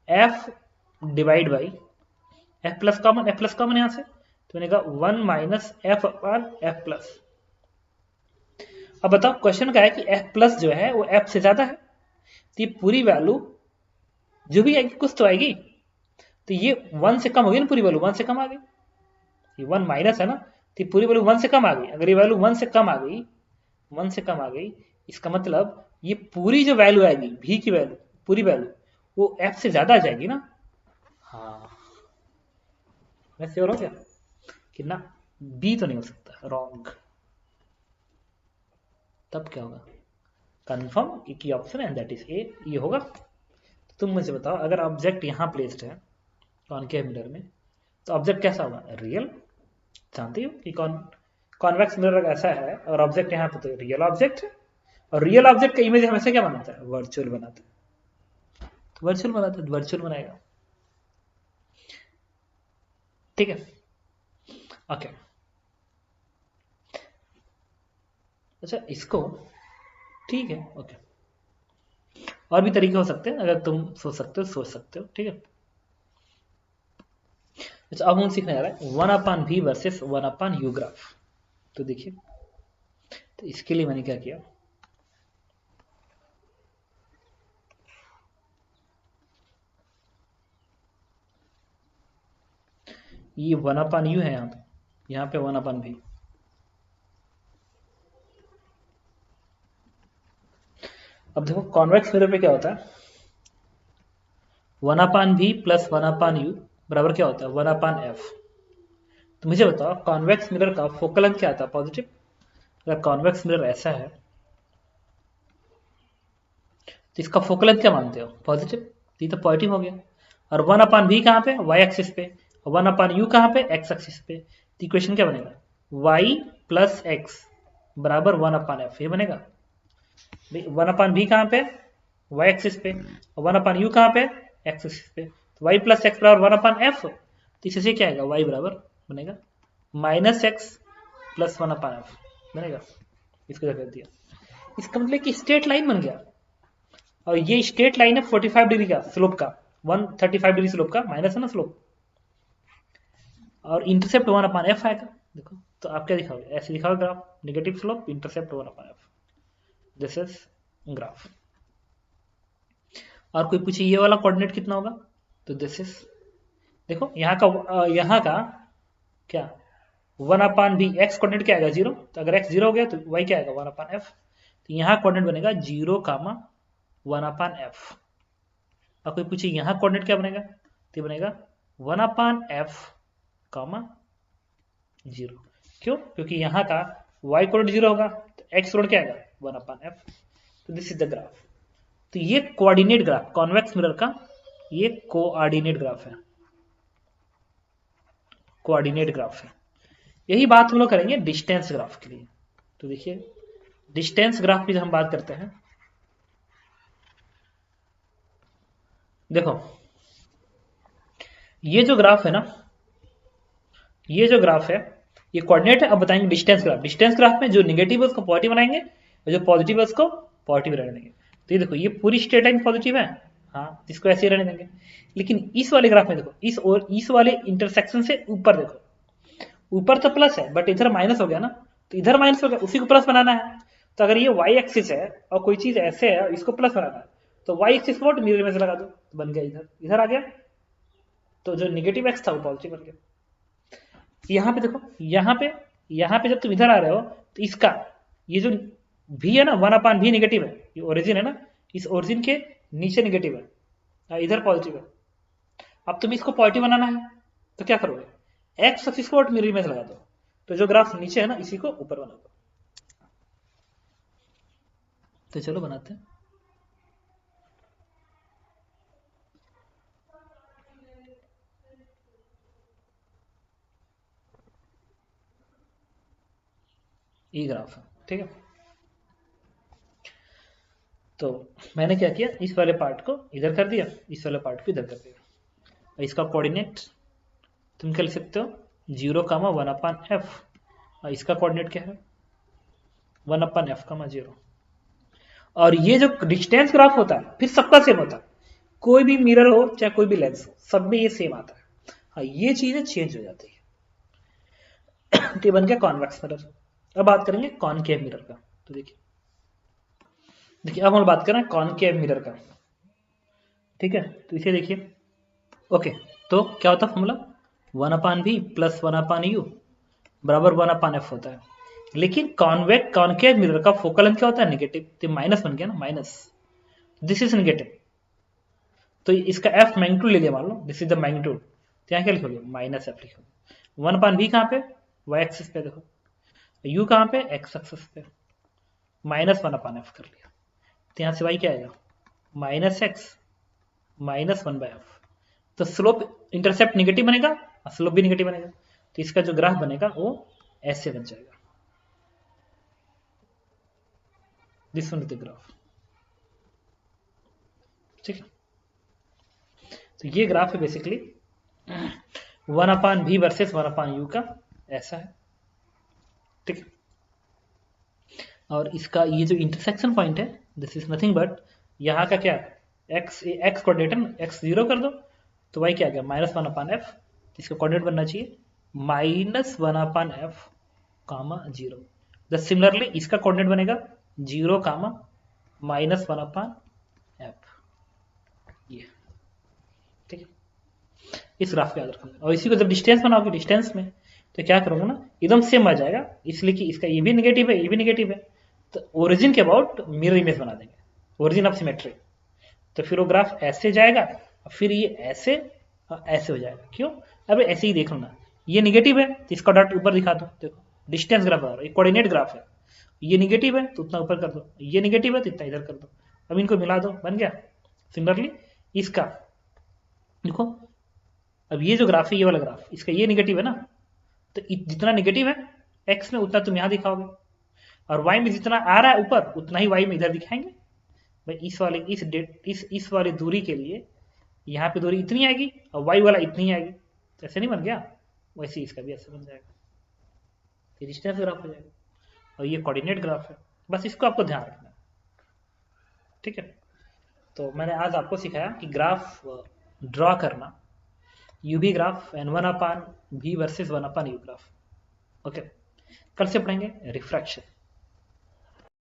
f divide by F plus common यहां से तो बनेगा 1 minus F upon F plus. अब बताओ क्वेश्चन का है कि एफ प्लस जो है वो एफ से ज्यादा है, तो ये पूरी वैल्यू जो भी आएगी कुछ तो आएगी, तो ये 1 से कम होगी ना, पूरी वैल्यू 1 से कम आ गई, ये 1 माइनस है ना, तो पूरी वैल्यू 1 से कम आ गई। अगर ये वैल्यू 1 से कम आ गई, 1 से कम आ गई, इसका मतलब ये पूरी जो वैल्यू आएगी भी की वैल्यू, पूरी वैल्यू वो एफ से ज्यादा आ जाएगी ना। हाँ मैं श्योर हो गया कि ना बी तो नहीं हो सकता, रॉन्ग। तब क्या होगा, कंफर्म एक ही ऑप्शन है दैट इज ए, ये होगा। तो तुम मुझे बताओ अगर ऑब्जेक्ट यहां प्लेस्ड है कॉनकेव मिरर में, तो ऑब्जेक्ट कैसा होगा, रियल। जानते हो कि कॉन्वेक्स मिरर ऐसा है और ऑब्जेक्ट यहाँ पे तो रियल ऑब्जेक्ट है, और रियल ऑब्जेक्ट का इमेज हमेशा क्या बनाता है, वर्चुअल बनाता है, तो वर्चुअल बनाता है, वर्चुअल बनाएगा। ठीक है ओके। अच्छा इसको ठीक है ओके, और भी तरीके हो सकते हैं, अगर तुम सोच सकते हो सोच सकते हो। ठीक है अच्छा अब हम सीखने जा रहे हैं 1 upon v versus 1 upon u graph. तो देखिए, तो इसके लिए मैंने क्या किया, ये 1 अपॉन u है यहाँ पे 1 अपॉन v। अब देखो कॉन्वेक्स मिरर पे क्या होता है, 1 upon v plus 1 upon u बराबर क्या होता है, 1 अपॉन f। तो मुझे बताओ कॉन्वेक्स मिरर का फोकल लेंथ क्या आता है, पॉजिटिव। अगर कॉन्वेक्स मिरर ऐसा है तो इसका फोकल लेंथ क्या मानते हो, पॉजिटिव, ये तो पॉजिटिव हो गया। और 1 अपॉन v कहाँ पे, y एक्सिस पे, और 1 अपॉन u कहाँ पे, x एक्सिस पे। तो इक्वेशन क्या बनेगा, y प्लस एक्स बराबर 1 अपॉन f, ये बनेगा। 1 अपॉन v कहाँ पे, y एक्सिस पे, और 1 अपॉन u कहाँ पे, x एक्सिस पे। तो y प्लस एक्स बराबर 1 अपॉन f, तो इससे क्या आएगा, y बराबर बनेगा minus x plus 1 upon f बनेगा। इसको क्या कर दिया, इसका मतलब कि स्ट्रेट लाइन बन गया, और ये स्ट्रेट लाइन है 45 डिग्री का स्लोप का, 135 डिग्री स्लोप का, माइनस है ना स्लोप, और इंटरसेप्ट 1 अपॉन एफ आएगा। देखो तो आप क्या दिखाओगे, ऐसे दिखाओगे graph, negative slope intercept 1 upon F, this is graph. और कोई पूछे ये वाला कोऑर्डिनेट कितना होगा, तो दिस इज, देखो यहाँ का क्या 1 अपॉन बी, एक्स कोऑर्डिनेट क्या आएगा 0, तो अगर एक्स 0 हो गया तो वाई क्या आएगा 1 अपॉन एफ। तो यहाँ कोऑर्डिनेट बनेगा 0 कामा 1 अपॉन एफ। और कोई पूछे यहाँ कोऑर्डिनेट क्या बनेगा, तो बनेगा 1 अपॉन एफ कामा 0। क्यों, क्योंकि यहाँ का y कोऑर्डिनेट 0 होगा, तो x कोऑर्डिनेट क्या आएगा 1 अपॉन एफ। तो दिस इज द ग्राफ। तो ये कोऑर्डिनेट ग्राफ, कॉन्वेक्स मिरर का ये कोऑर्डिनेट ग्राफ है, कोऑर्डिनेट ग्राफ है। यही बात हम लोग करेंगे डिस्टेंस ग्राफ के लिए। तो देखिए डिस्टेंस ग्राफ की जब हम बात करते हैं, देखो ये जो ग्राफ है ना, ये जो ग्राफ है ये कोऑर्डिनेट है। अब बताएंगे डिस्टेंस ग्राफ। डिस्टेंस ग्राफ में जो नेगेटिव है उसको पॉजिटिव बनाएंगे, और जो पॉजिटिव है उसको पॉजिटिव रहने देंगे। तो ये देखो ये पूरी स्ट्रेट लाइन पॉजिटिव है, हाँ इसको ऐसे ही रहने देंगे। लेकिन इस वाले ग्राफ में देखो, इस वाले इंटरसेक्शन से ऊपर देखो, ऊपर तो प्लस है बट इधर माइनस हो गया ना, तो इधर माइनस हो गया, उसी को प्लस बनाना है। तो अगर ये वाई एक्सिस है और कोई चीज ऐसे है और इसको प्लस बनाना है, तो वाई एक्सिस को मिरर में से लगा दो, तो बन गया इधर आ गया। तो जो नेगेटिव एक्स था वो पॉजिटिव बन गया। यहाँ पे देखो, यहाँ पे जब तुम इधर आ रहे हो तो इसका ये जो भी है ना 1 अपॉन भी नेगेटिव है, ये ओरिजिन है ना, इस ओरिजिन के नीचे नेगेटिव है, इधर पॉजिटिव है। अब तुम्हें इसको पॉजिटिव बनाना है तो क्या करोगे, एक्स एक्सिस को मिरर में लगा दो, तो जो ग्राफ नीचे है ना इसी को ऊपर बना दो। तो चलो बनाते हैं। ये ग्राफ है, ठीक है। तो मैंने क्या किया, इस वाले पार्ट को इधर कर दिया, इस वाले पार्ट को इधर कर दिया। इसका कोऑर्डिनेट तुम क्या लिख सकते हो, 0 कामा 1 अपॉन एफ, और इसका कोऑर्डिनेट क्या है 1 अपॉन एफ कामा 0। और ये जो डिस्टेंस ग्राफ होता है फिर सबका सेम होता है, कोई भी मिरर हो चाहे कोई भी लेंस हो, सब में ये सेम आता है। हाँ, ये चीजें चेंज हो जाती है। तो ये बन गया कॉन्वेक्स मिरर। अब बात करेंगे कॉनकेव मिरर का। तो देखिए अब हम बात कर रहे हैं कॉनकेव मिरर का, ठीक है। तो इसे देखिए, ओके। तो क्या होता है फॉर्मूला, 1/v प्लस 1/u बराबर 1/f होता है। लेकिन कॉनकेव मिरर का फोकल लेंथ क्या होता है, नेगेटिव, तो माइनस बन गया ना, माइनस, दिस इज नेगेटिव। तो इसका एफ मैग्नीट्यूड ले लिया, मान लो दिस इज द मैग्नीट्यूड, तो यहाँ क्या लिखोगे, माइनस एफ लिखोगे। 1/v कहाँ पे, वाई एक्सिस पे, देखो u कहाँ पे, एक्स एक्सिस पे, माइनस 1/f कर लिया। तो यहाँ से y क्या आएगा, माइनस एक्स माइनस 1/f। तो स्लोप इंटरसेप्ट निगेटिव बनेगा और स्लोप भी निगेटिव बनेगा, तो इसका जो ग्राफ बनेगा वो ऐसे बन जाएगा, this one is the graph, ठीक है। तो ये ग्राफ है बेसिकली 1/v वर्सेस 1/u का, ऐसा है, ठीक है। और इसका ये जो इंटरसेक्शन पॉइंट है, दिस इज नथिंग बट यहाँ का क्या, एक्स कोऑर्डिनेट, एक्स 0 कर दो तो y क्या आ गया, -1/f। इसका कोऑर्डिनेट बनना चाहिए -1/f, -0। द सिमिलरली इसका कोऑर्डिनेट बनेगा 0, -1/f, ये, ठीक है। इस ग्राफ को याद रखना। और इसी को जब डिस्टेंस बनाओगे, डिस्टेंस में तो क्या करोगे ना, एकदम सेम आ जाएगा, इसलिए कि इसका ये भी नेगेटिव है, ये भी नेगेटिव है, तो ओरिजिन के अबाउट मिरर इमेज बना देंगे, ओरिजिन ऑफ सिमेट्री। तो फिर वो ग्राफ ऐसे जाएगा और फिर ये ऐसे और ऐसे हो जाएगा। क्यों, अब ऐसे ही देख लो ना, ये नेगेटिव है तो इसका डॉट ऊपर दिखा दो, देखो डिस्टेंस ग्राफ बना रहा है, ये कोऑर्डिनेट ग्राफ है, ये नेगेटिव है तो उतना ऊपर कर दो, ये नेगेटिव है तो इतना इधर कर दो। अब इनको मिला दो, बन गया। सिमिलरली इसका देखो, अब ये जो ग्राफ है, ये वाला ग्राफ, इसका ये नेगेटिव है ना, तो जितना नेगेटिव है एक्स में उतना तुम यहाँ दिखाओगे, और वाई में जितना आ रहा है ऊपर उतना ही वाई में इधर दिखाएंगे। भाई इस वाले दूरी के लिए यहाँ पे दूरी इतनी आएगी और वाई वाला इतनी आएगी, तो ऐसे नहीं बन गया, वैसे ही इसका भी ऐसे बन जाएगा, ये डिस्टेंस ग्राफ हो जाएगा। और ये कोऑर्डिनेट ग्राफ है, बस इसको आपको ध्यान रखना है, ठीक है। तो मैंने आज आपको सिखाया कि ग्राफ ड्रॉ करना, UV graph and 1/v versus 1/u graph, okay. कल से पढ़ेंगे रिफ्रैक्शन।